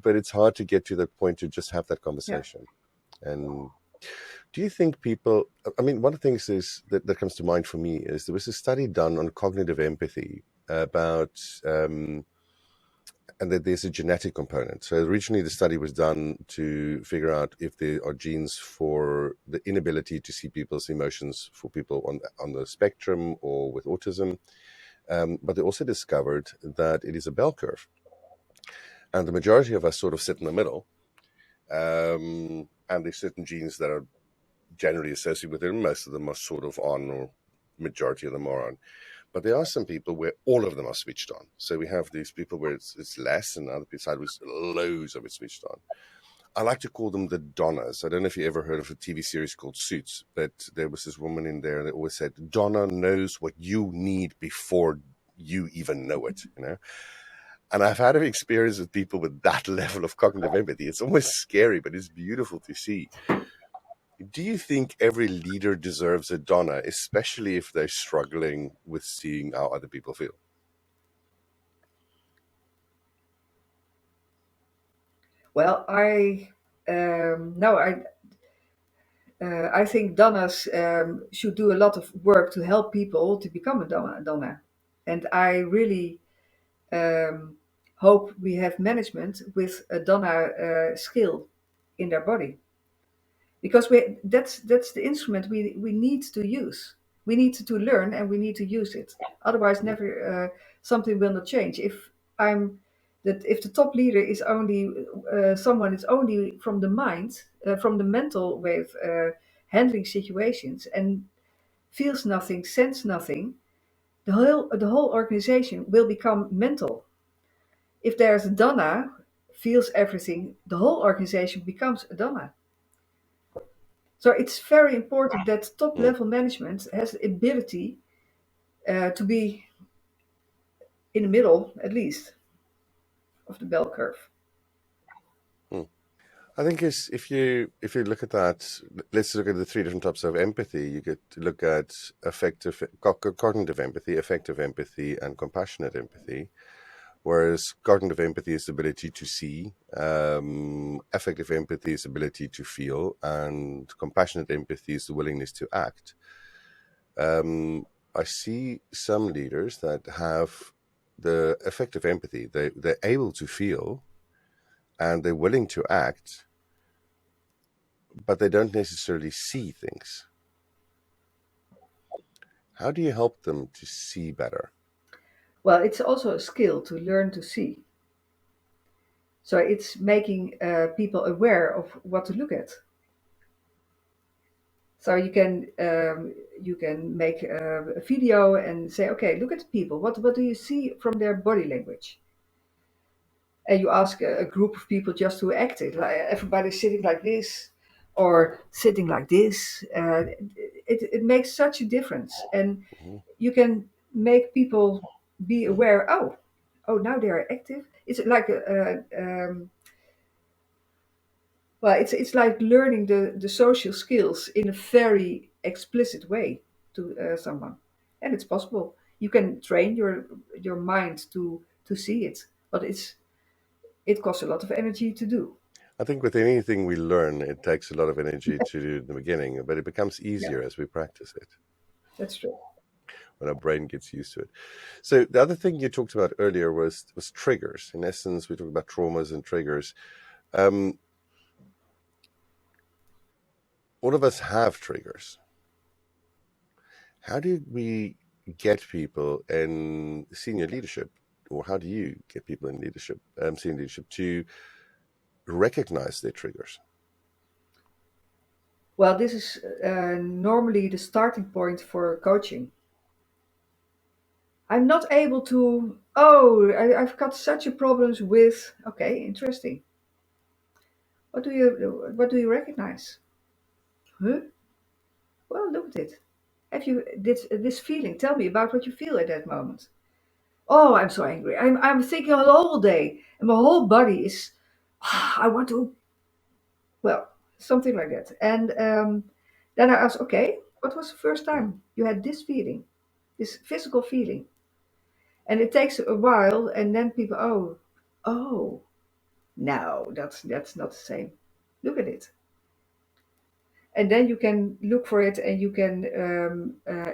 but it's hard to get to that point to just have that Yeah. conversation. And do you think people? I mean, one of the things that comes to mind for me is there was a study done on cognitive empathy about. And that there's a genetic component. So originally the study was done to figure out if there are genes for the inability to see people's emotions for people on the spectrum or with autism. But they also discovered that it is a bell curve. And the majority of us sort of sit in the middle. And there's certain genes that are generally associated with it. Most of them are sort of on, or majority of them are on. But there are some people where all of them are switched on. So we have these people where it's less, and other side with loads of it switched on. I like to call them the Donnas. I don't know if you ever heard of a TV series called Suits, but there was this woman in there that always said, Donna knows what you need before you even know it, you know? And I've had an experience with people with that level of cognitive empathy. It's almost scary, but it's beautiful to see. Do you think every leader deserves a Donna, especially if they're struggling with seeing how other people feel? Well, no, I think donnas should do a lot of work to help people to become a donna. And I really um, hope we have management with a donna skill in their body, because that's the instrument we need to use. We need to learn and we need to use it. Otherwise, Mm, never something will not change. I'm if the top leader is only someone is only from the mind, from the mental way of handling situations, and feels nothing, sense nothing, the whole organization will become mental. If there's a donna, feels everything, the whole organization becomes a donna. So it's very important that top mm, level management has the ability to be in the middle, at least, of the bell curve. mm. I think is if you look at that, let's look at the three different types of empathy. You get to look at cognitive empathy, effective empathy, and compassionate empathy. Whereas cognitive empathy is the ability to see, affective empathy is the ability to feel, and compassionate empathy is the willingness to act. I see some leaders that have the effective empathy. They're able to feel, and they're willing to act, but they don't necessarily see things. How do you help them to see better? Well, it's also a skill to learn to see. So it's making people aware of what to look at. So you can make a video and say, okay, look at the people. What do you see from their body language? And you ask a group of people just to act it, like everybody's sitting like this or sitting like this. It makes such a difference, and Mm-hmm. you can make people be aware. Oh, now they are active. It's like it's like learning the social skills in a very explicit way to someone, and it's possible. You can train your mind to see it, but it costs a lot of energy to do. I think with anything we learn, it takes a lot of energy to do in the beginning, but it becomes Yeah, easier as we practice it, that's true. when our brain gets used to it. So the other thing you talked about earlier was triggers. In essence, we talked about traumas and triggers. Um, all of us have triggers. How do we get people in senior leadership, or how do you get people in leadership, senior leadership, to recognize their triggers? Well, this is normally the starting point for coaching. I'm not able to. Oh, I've got such a problems with. Okay, interesting. What do you recognize? Huh? Well, look at it. Have you this feeling? Tell me about what you feel at that moment. Oh, I'm so angry. I'm thinking all day, and my whole body is. I want to. Well, something like that. And then I ask, okay, what was the first Mm, time you had this feeling, this physical feeling? And it takes a while, and then people, oh, no, that's not the same. Look at it, and then you can look for it, and you can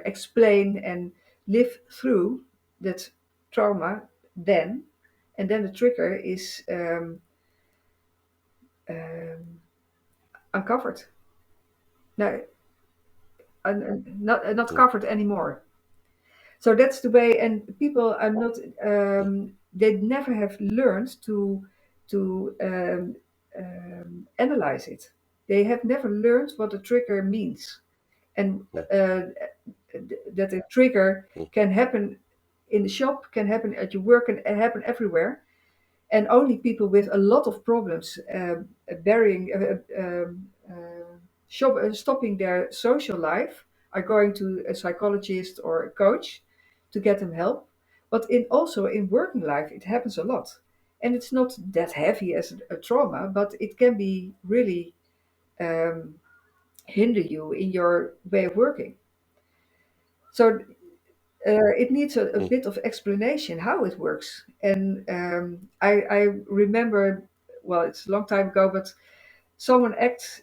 explain and live through that trauma. Then, and then the trigger is um, uncovered. No, not mm, covered anymore. So that's the way, and people are not. mm, They never have learned to analyze it. They have never learned what a trigger means, and mm, that a trigger mm, can happen in the shop, can happen at your work, and happen everywhere. And only people with a lot of problems burying, stopping their social life are going to a psychologist or a coach to get them help. But also in working life, it happens a lot. And it's not that heavy as a trauma, but it can be really um, hinder you in your way of working. So it needs a mm. bit of explanation how it works. And I remember, well, it's a long time ago, but someone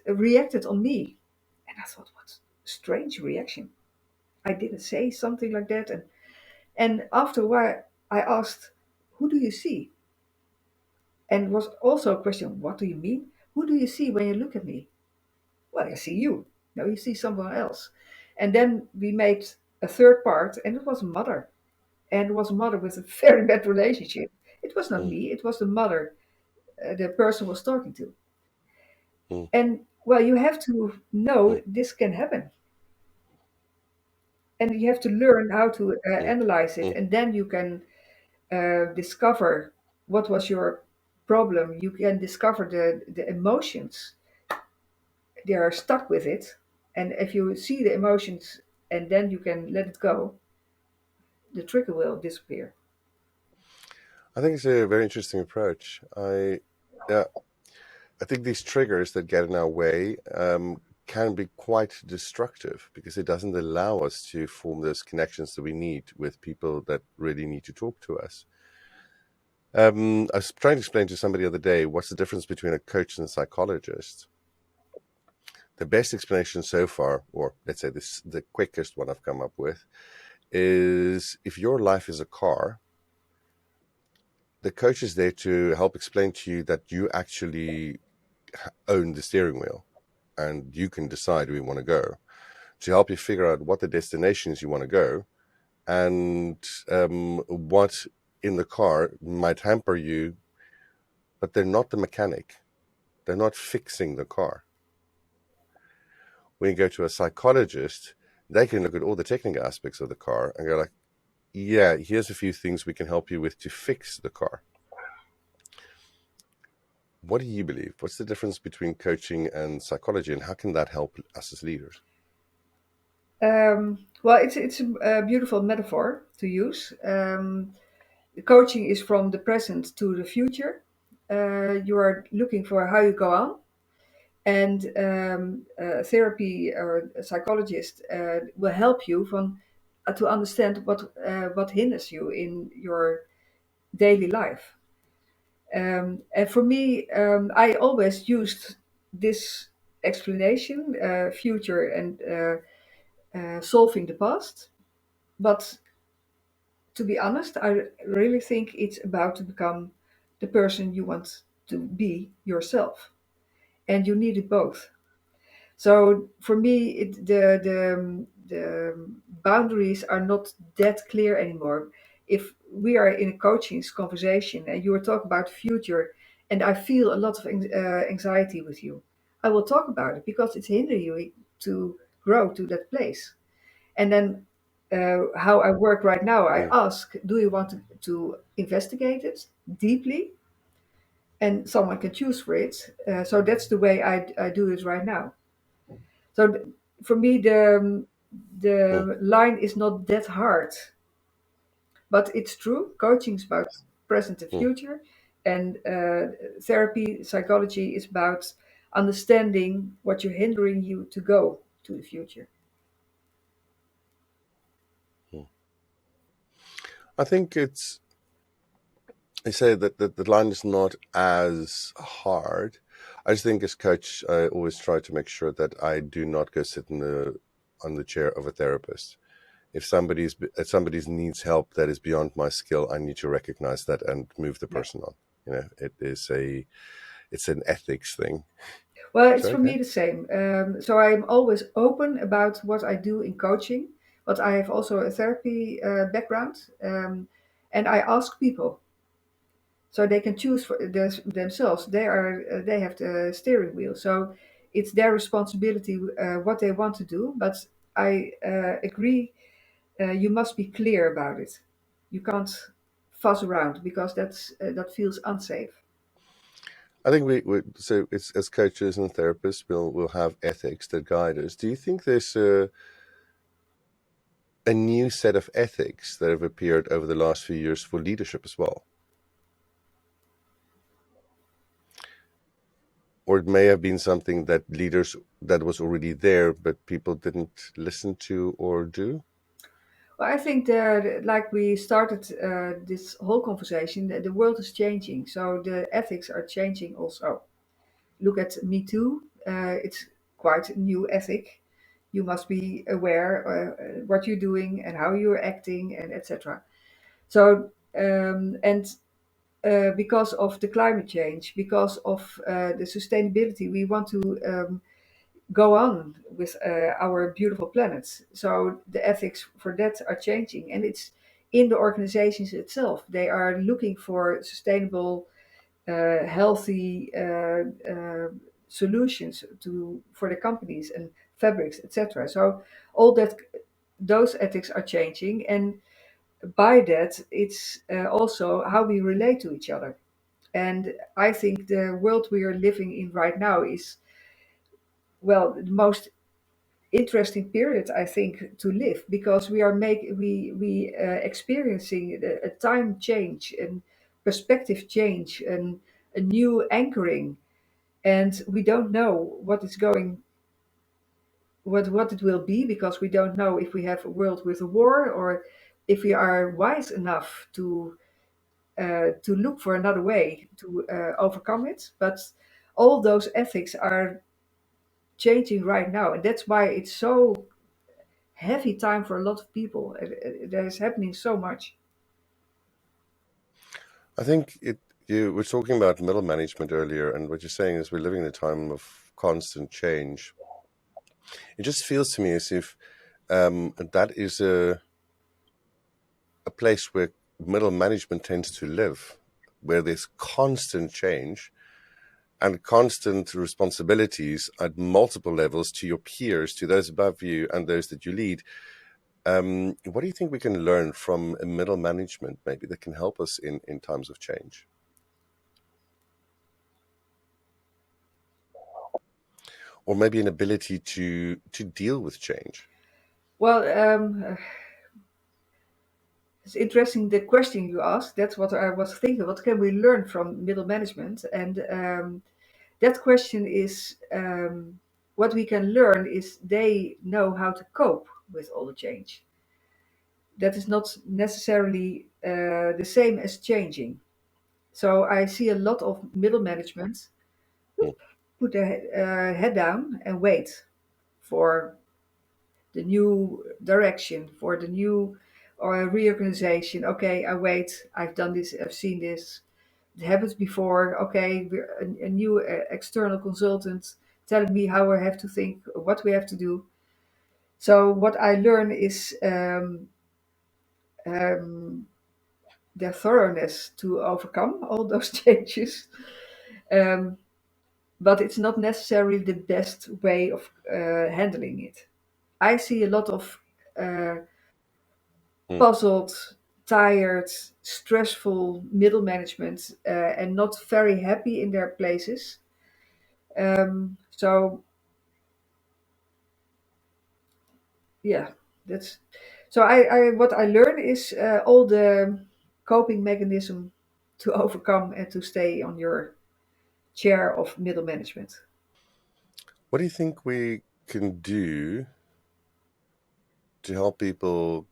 reacted on me, and I thought, what a strange reaction. I didn't say something like that, and after a while, I asked, "Who do you see?" And it was also a question, "What do you mean? Who do you see when you look at me?" Well, I see you. No, you see someone else. And then we made a third part, and it was a mother. And it was a mother with a very bad relationship. It was not Mm, me, it was the mother the person was talking to. mm, And well, you have to know mm, this can happen. And you have to learn how to mm, analyze it. mm. And then you can discover what was your problem. You can discover the emotions. They are stuck with it. And if you see the emotions and then you can let it go, the trigger will disappear. I think it's a very interesting approach. Yeah, I think these triggers that get in our way can be quite destructive because it doesn't allow us to form those connections that we need with people that really need to talk to us. I was trying to explain to somebody the other day what's the difference between a coach and a psychologist. The best explanation so far, or let's say this, the quickest one I've come up with, is if your life is a car, the coach is there to help explain to you that you actually own the steering wheel and you can decide where you want to go, to help you figure out what the destinations you want to go, and what in the car might hamper you, but they're not the mechanic. They're not fixing the car. When you go to a psychologist, they can look at all the technical aspects of the car and go like, yeah, here's a few things we can help you with to fix the car. What do you believe? What's the difference between coaching and psychology, and how can that help us as leaders? Well, it's a beautiful metaphor to use. The coaching is from the present to the future. You are looking for how you go on, and therapy or a psychologist will help you from to understand what hinders you in your daily life. And for me, I always used this explanation, future and solving the past. But to be honest, I really think it's about to become the person you want to be yourself, and you need it both. So for me, the boundaries are not that clear anymore. If we are in a coaching conversation and you are talking about the future, and I feel a lot of anxiety with you, I will talk about it because it's hindering you to grow to that place. And then how I work right now, I Mm, ask, do you want to investigate it deeply? And someone can choose for it. So that's the way I do it right now. So for me, mm, the line is not that hard, but it's true. Coaching is about present and mm, future, and therapy, psychology is about understanding what you're hindering you to go to the future. mm. I think it's, I say that the line is not as hard. I just think as coach, I always try to make sure that I do not go sit in the on the chair of a therapist. If somebody's needs help that is beyond my skill, I need to recognize that and move the Yeah. person on. It's an ethics thing. Well, Is it's that for okay? me the same. So I'm always open about what I do in coaching, but I have also a therapy background, and I ask people so they can choose for themselves. They have the steering wheel, so it's their responsibility what they want to do. But I agree, you must be clear about it. You can't fuss around because that feels unsafe. I think we so it's as coaches and therapists, we'll have ethics that guide us. Do you think there's a new set of ethics that have appeared over the last few years for leadership as well? Or it may have been something that leaders that was already there, but people didn't listen to or do. Well, I think like we started this whole conversation, the world is changing, so the ethics are changing also. Look at Me Too. It's quite a new ethic. You must be aware what you're doing and how you're acting and etc. So and because of the climate change, because of the sustainability, we want to go on with our beautiful planet. So the ethics for that are changing, and it's in the organizations itself. They are looking for sustainable, healthy solutions to for the companies and fabrics, etc. So all that those ethics are changing, and by that, it's also how we relate to each other. And I think the world we are living in right now is well the most interesting period I think to live because we are experiencing a time change and perspective change and a new anchoring, and we don't know what it will be because we don't know if we have a world with a war or if we are wise enough to look for another way to overcome it. But all those ethics are changing right now, and that's why it's so heavy time for a lot of people. There is happening so much. I think it. You were talking about middle management earlier, and what you're saying is we're living in a time of constant change. It just feels to me as if that is a place where middle management tends to live, where there's constant change and constant responsibilities at multiple levels to your peers, to those above you, and those that you lead. What do you think we can learn from a middle management, maybe, that can help us in times of change, or maybe an ability to deal with change? Well, it's interesting the question you asked. That's what I was thinking. What can we learn from middle management? And that question is what we can learn is they know how to cope with all the change. That is not necessarily the same as changing. So I see a lot of middle management Mm, put their head down and wait for the new direction, for the new or reorganization. Okay, I wait. I've done this. I've seen this. It happens before. Okay, a new external consultant telling me how I have to think, what we have to do. So what I learn is um, their thoroughness to overcome all those changes. Um, but it's not necessarily the best way of handling it. I see a lot of uh, mm. puzzled, tired, stressful middle management and not very happy in their places. So yeah, that's so. I what I learn is all the coping mechanism to overcome and to stay on your chair of middle management. What do you think we can do to help people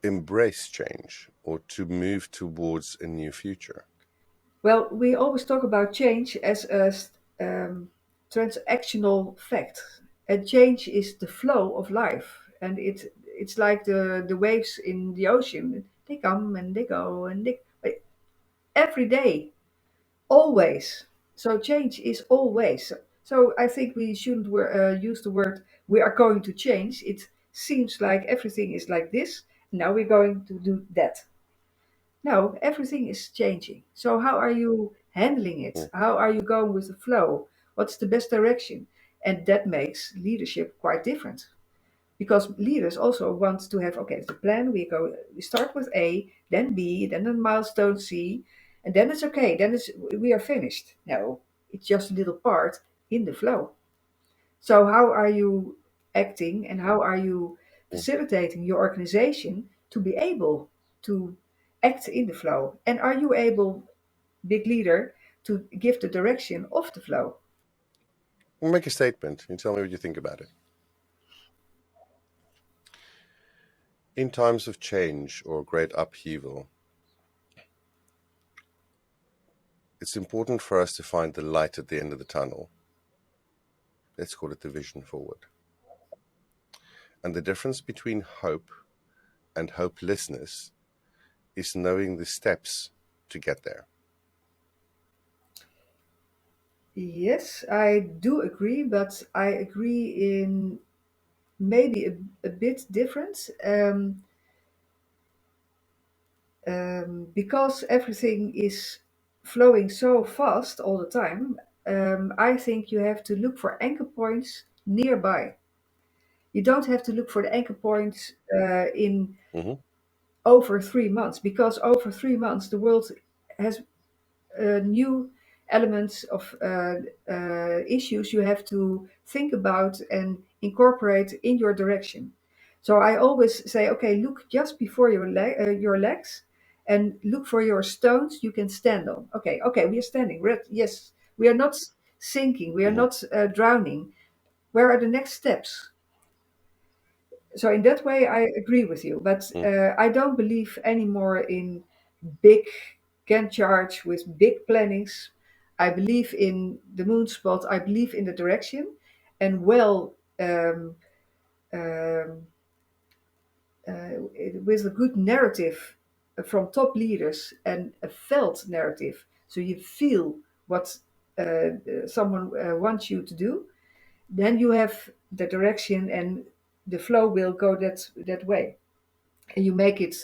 embrace change or to move towards a new future? Well, we always talk about change as a transactional fact, and change is the flow of life, and it's like the waves in the ocean. They come and they go, and they every day, always. So change is always. So I think we shouldn't use the word "we are going to change." It seems like everything is like this. Now we're going to do that. No, everything is changing. So how are you handling it? Mm, How are you going with the flow? What's the best direction? And that makes leadership quite different because leaders also want to have, okay, it's a plan. We start with A, then B, then a milestone C, and then it's okay. Then we are finished. No, it's just a little part in the flow. So how are you acting and how are you mm. facilitating your organization to be able to act in the flow? And are you able, big leader, to give the direction of the flow? Make a statement and tell me what you think about it. In times of change or great upheaval, it's important for us to find the light at the end of the tunnel. Let's call it the vision forward. And the difference between hope and hopelessness is knowing the steps to get there. Yes, I do agree, but I agree in maybe a bit different because everything is flowing so fast all the time. I think you have to look for anchor points nearby. You don't have to look for the anchor points in Hmm. over 3 months because over 3 months the world has new elements of issues you have to think about and incorporate in your direction. So I always say, okay, look just before your legs and look for your stones you can stand on. Okay, okay, we are standing. Yes, we are not sinking. We are Hmm. not drowning. Where are the next steps? So in that way, I agree with you, but Mm. I don't believe anymore in big Gantt charts with big plannings. I believe in the moon spot. I believe in the direction, and um, with a good narrative. from top leaders and a felt narrative, so you feel what someone wants you to do, then you have the direction and the flow will go that way. And you make it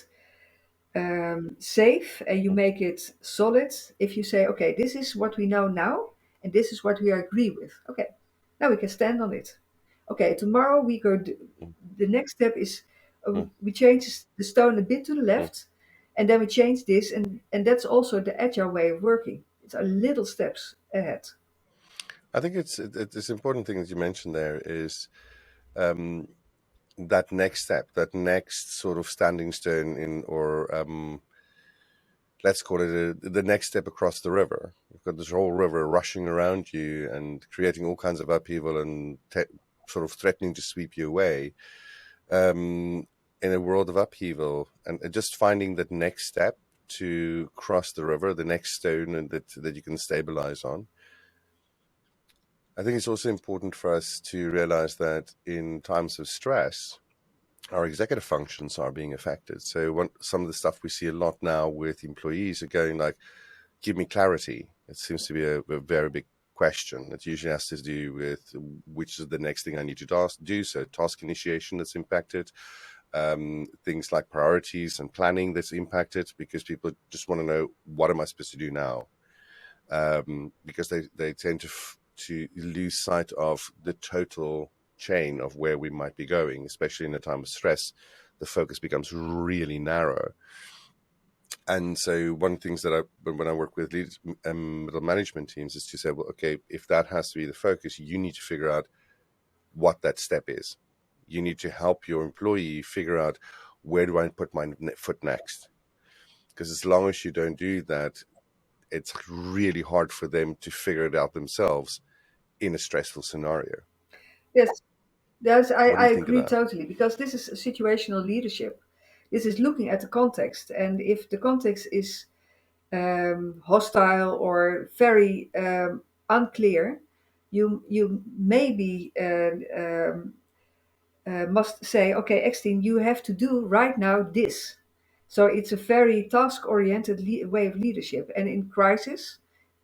safe and you make it solid if you say, okay, this is what we know now and this is what we agree with. Okay, now we can stand on it. Okay, tomorrow we go, mm, the next step is mm, we change the stone a bit to the mm. left and then we change this, and that's also the agile way of working. It's a little steps ahead. I think it's important thing that you mentioned there is um, that next step, that next sort of standing stone in, or let's call it the next step across the river. You've got this whole river rushing around you and creating all kinds of upheaval and sort of threatening to sweep you away. Um, in a world of upheaval, and just finding that next step to cross the river, the next stone, and that you can stabilize on. I think it's also important for us to realize that in times of stress, our executive functions are being affected. So some of the stuff we see a lot now with employees are going like, give me clarity. It seems to be a very big question. It usually has to do with which is the next thing I need to do. So task initiation that's impacted, things like priorities and planning that's impacted because people just want to know, what am I supposed to do now? Because they tend to lose sight of the total chain of where we might be going, especially in a time of stress. The focus becomes really narrow. And so one of the things that when I work with middle management teams is to say, well, okay, if that has to be the focus, you need to figure out what that step is. You need to help your employee figure out, where do I put my foot next? Because as long as you don't do that, it's really hard for them to figure it out themselves in a stressful scenario. Yes, What do I you think of agree that? totally, because this is situational leadership. This is looking at the context, and if the context is hostile or very unclear, you maybe must say, okay, Eksteen, you have to do right now this. So it's a very task-oriented way of leadership, and in crisis,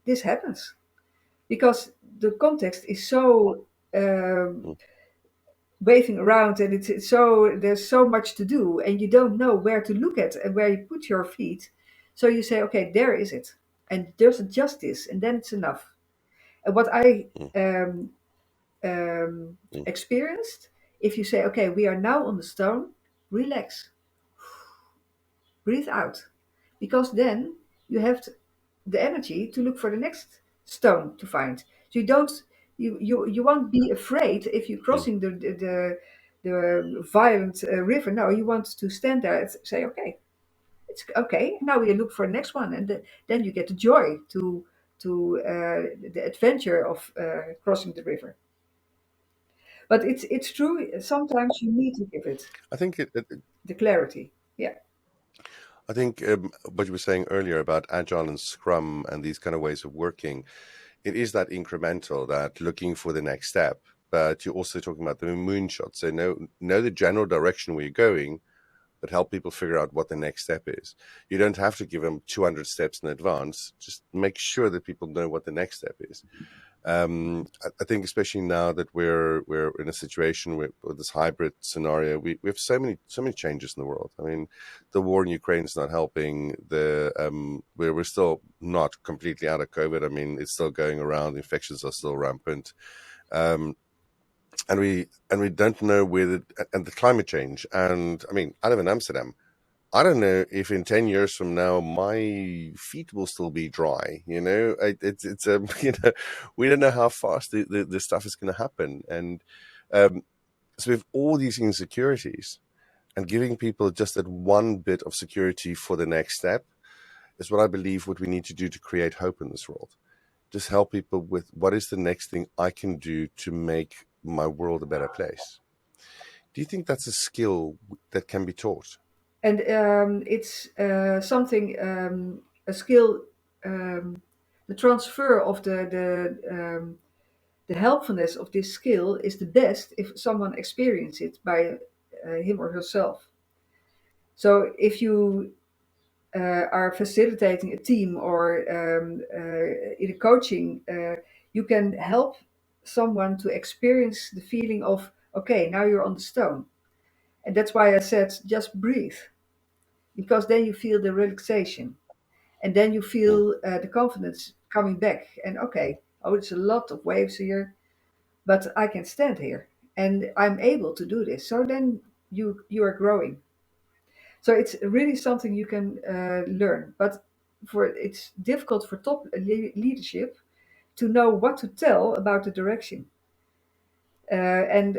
this happens because the context is so Mm, waving around, and it's so there's so much to do, and you don't know where to look at and where you put your feet. So you say, okay, there is it, and there's just this, and then it's enough. And what I mm, mm, experienced, if you say, okay, we are now on the stone, relax, breathe out, because then you have the energy to look for the next stone to find. So you don't, you won't be afraid if you're mm, crossing the violent river. No, you want to stand there and say, okay, it's okay. Now we look for the next one, and then you get the joy to the adventure of crossing the river. But it's true. Sometimes you need to give it I think the clarity. Yeah. I think what you were saying earlier about agile and scrum and these kind of ways of working, it is that incremental, that looking for the next step. But you're also talking about the moonshot. So know the general direction where you're going, but help people figure out what the next step is. You don't have to give them 200 steps in advance. Just make sure that people know what the next step is. I think especially now that we're in a situation with this hybrid scenario, we have so many changes in the world. I mean, the war in Ukraine is not helping. We're still not completely out of COVID. I mean, it's still going around. Infections are still rampant. Um, and we don't know where and the climate change. And I mean, I live in Amsterdam. I don't know if in 10 years from now my feet will still be dry. It's we don't know how fast the stuff is going to happen. And um, so we have all these insecurities, and giving people just that one bit of security for the next step is what I believe what we need to do to create hope in this world. Just help people with, what is the next thing I can do to make my world a better place. Do you think that's a skill that can be taught? And it's something, a skill, the transfer of the helpfulness of this skill is the best if someone experiences it by him or herself. So if you are facilitating a team or in a coaching, you can help someone to experience the feeling of, okay, now you're on the stone. And that's why I said just breathe, because then you feel the relaxation, and then you Mm. feel the confidence coming back. And okay, oh, it's a lot of waves here, but I can stand here and I'm able to do this. So then you are growing. So it's really something you can learn. But for it's difficult for top leadership to know what to tell about the direction. And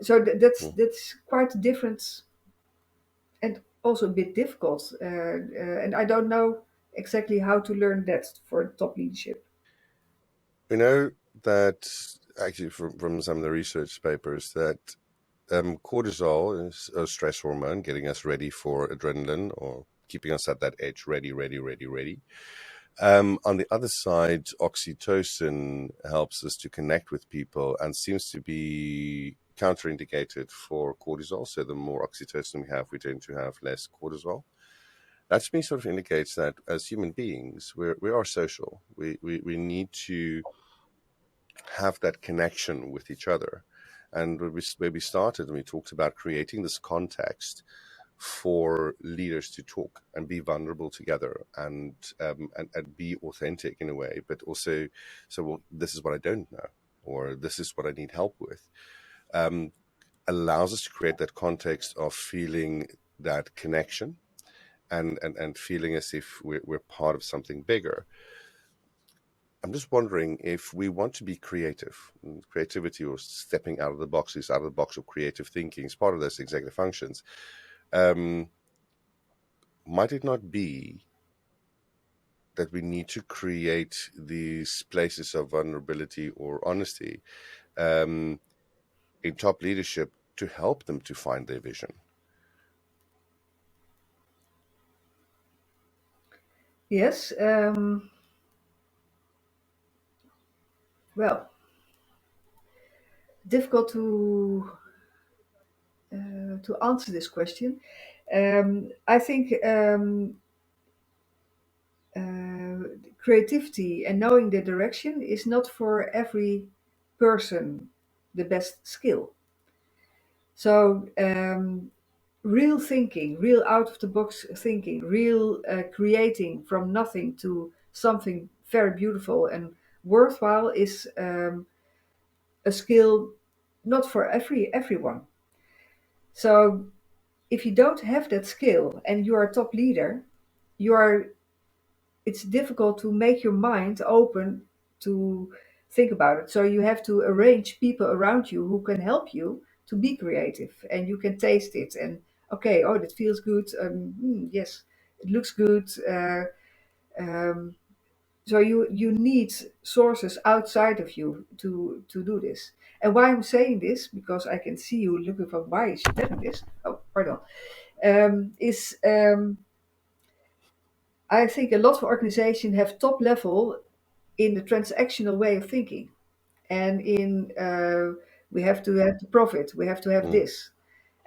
so Mm. that's quite different and also a bit difficult. And I don't know exactly how to learn that for top leadership. We know that actually from some of the research papers that cortisol is a stress hormone, getting us ready for adrenaline or keeping us at that edge, ready, ready, ready, ready. On the other side, oxytocin helps us to connect with people and seems to be counterindicated for cortisol. So the more oxytocin we have, we tend to have less cortisol. That to me sort of indicates that as human beings, we are social. We need to have that connection with each other. And where we started, and we talked about creating this context for leaders to talk and be vulnerable together and be authentic in a way, but also, so well, this is what I don't know, or this is what I need help with, um, allows us to create that context of feeling that connection and feeling as if we're part of something bigger. I'm just wondering if we want to be creative, creativity or stepping out of the box is out of the box or creative thinking is part of those executive functions. Um, might it not be that we need to create these places of vulnerability or honesty um, in top leadership to help them to find their vision? Yes. Well, difficult to answer this question. I think creativity and knowing the direction is not for every person the best skill. So real thinking, real out of the box thinking, real creating from nothing to something very beautiful and worthwhile is a skill not for everyone. So if you don't have that skill and you are a top leader, you are it's difficult to make your mind open to think about it. So you have to arrange people around you who can help you to be creative, and you can taste it and okay, oh, that feels good. Yes, it looks good. Um, so you need sources outside of you to do this. And why I'm saying this, because I can see you looking for why is she telling this. Oh, pardon. Is I think a lot of organizations have top level in the transactional way of thinking, and in we have to have the profit, we have to have Mm. this,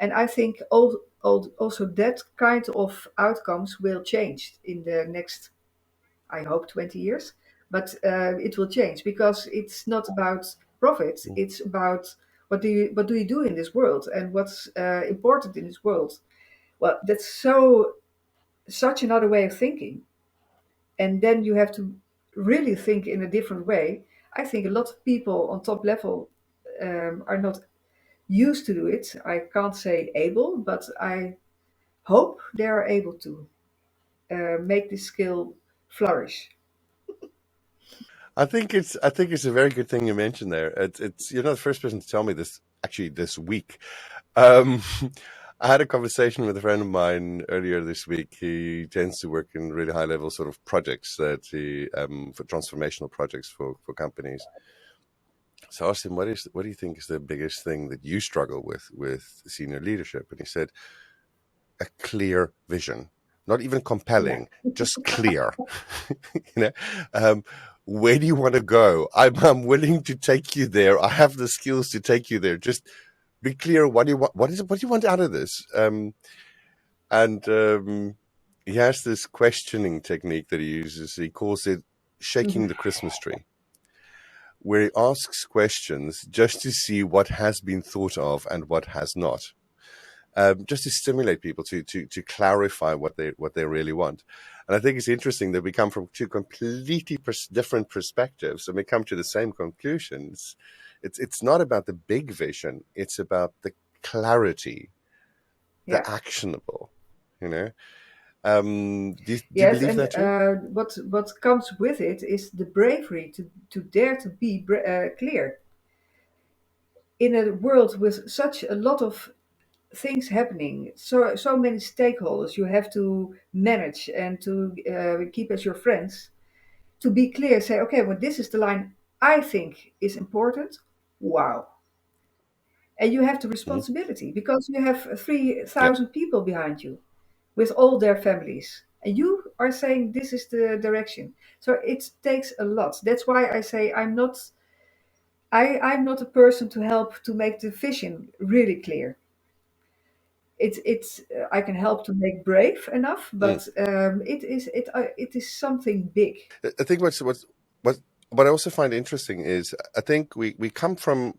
and I think also that kind of outcomes will change in the next, I hope, 20 years, but it will change because it's not about profit, Mm. it's about what do you do in this world and what's important in this world. Well, that's such another way of thinking, and then you have to really think in a different way. I think a lot of people on top level are not used to do it. I can't say able, but I hope they are able to make this skill flourish. I think it's a very good thing you mentioned there. It's you're not the first person to tell me this actually this week. Um, I had a conversation with a friend of mine earlier this week. He tends to work in really high level sort of projects that he for transformational projects for companies. So I asked him, what do you think is the biggest thing that you struggle with senior leadership? And he said, a clear vision, not even Yeah. compelling, just clear. you know, um, where do you want to go? I'm willing to take you there. I have the skills to take you there. Just be clear. What do you want? What do you want out of this? And he has this questioning technique that he uses. He calls it shaking Mhm. the Christmas tree, where he asks questions just to see what has been thought of and what has not, just to stimulate people to clarify what they really want. And I think it's interesting that we come from two completely different perspectives and we come to the same conclusions. It's not about the big vision; it's about the clarity, the Yeah. actionable. You know, do you Yes, believe and that too? what comes with it is the bravery to dare to be clear in a world with such a lot of things happening, so many stakeholders you have to manage and to keep as your friends. To be clear, say, okay, well, this is the line I think is important. Wow. And you have the Mhm. responsibility because you have Yeah. 3,000 people behind you with all their families. And you are saying this is the direction. So it takes a lot. That's why I say I'm not a person to help to make the vision really clear. It's I can help to make brave enough, Mm. but it is something big. I think what what I also find interesting is I think we come from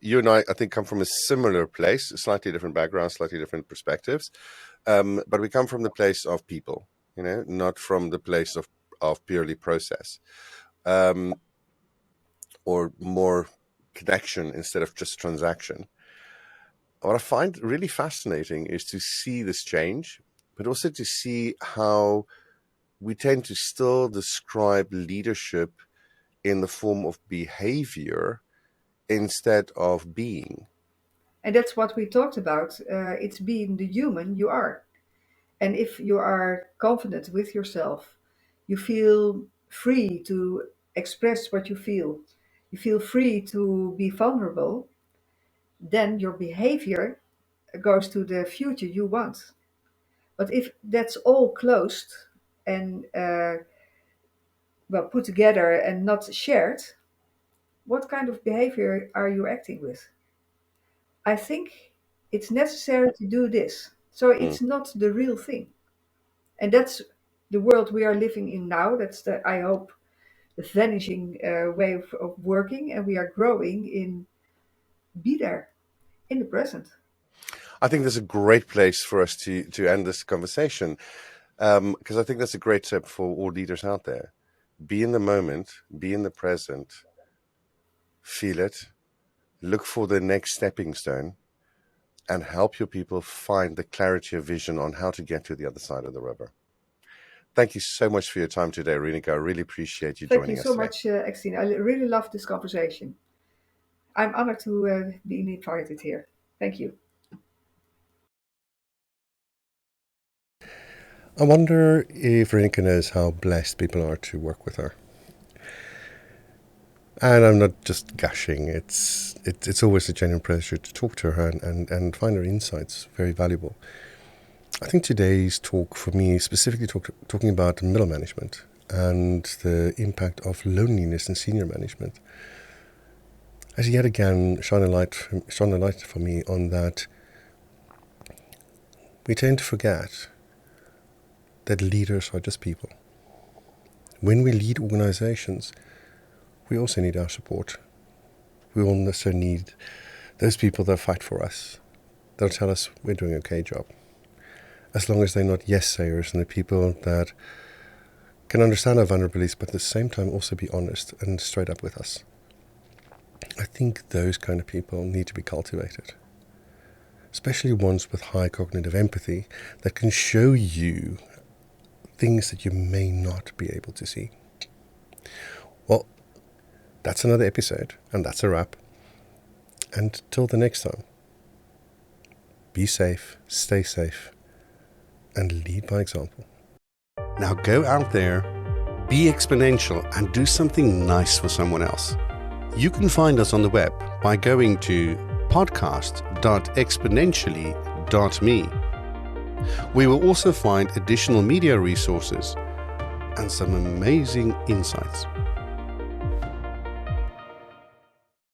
you and I think come from a similar place, slightly different backgrounds, slightly different perspectives, but we come from the place of people, you know, not from the place of purely process, um, or more connection instead of just transaction. What I find really fascinating is to see this change, but also to see how we tend to still describe leadership in the form of behavior instead of being. And that's what we talked about. It's being the human you are. And if you are confident with yourself, you feel free to express what you feel free to be vulnerable, then your behavior goes to the future you want. But if that's all closed and well put together and not shared, what kind of behavior are you acting with? I think it's necessary to do this. So Mm. it's not the real thing. And that's the world we are living in now. That's the, I hope, the vanishing way of working. And we are growing in be there in the present. I think that's a great place for us to end this conversation, because I think that's a great tip for all leaders out there. Be in the moment, be in the present, feel it, look for the next stepping stone, and help your people find the clarity of vision on how to get to the other side of the river. Thank you so much for your time today, Rieneke. I really appreciate you Thank you joining us so today. much, Eksteen. I really love this conversation. I'm honored to be invited here. Thank you. I wonder if Rieneke knows how blessed people are to work with her. And I'm not just gushing. It's always a genuine pleasure to talk to her and find her insights very valuable. I think today's talk for me specifically talking about middle management and the impact of loneliness in senior management has yet again shone a light for me on that we tend to forget that leaders are just people. When we lead organizations, we also need our support. We also need those people that fight for us, that'll tell us we're doing an okay job. As long as they're not yes-sayers and the people that can understand our vulnerabilities, but at the same time also be honest and straight up with us. I think those kind of people need to be cultivated, especially ones with high cognitive empathy that can show you things that you may not be able to see. Well, that's another episode, and that's a wrap. And till the next time, be safe, stay safe, and lead by example. Now go out there, be exponential, and do something nice for someone else. You can find us on the web by going to podcast.exponentially.me. We will also find additional media resources and some amazing insights.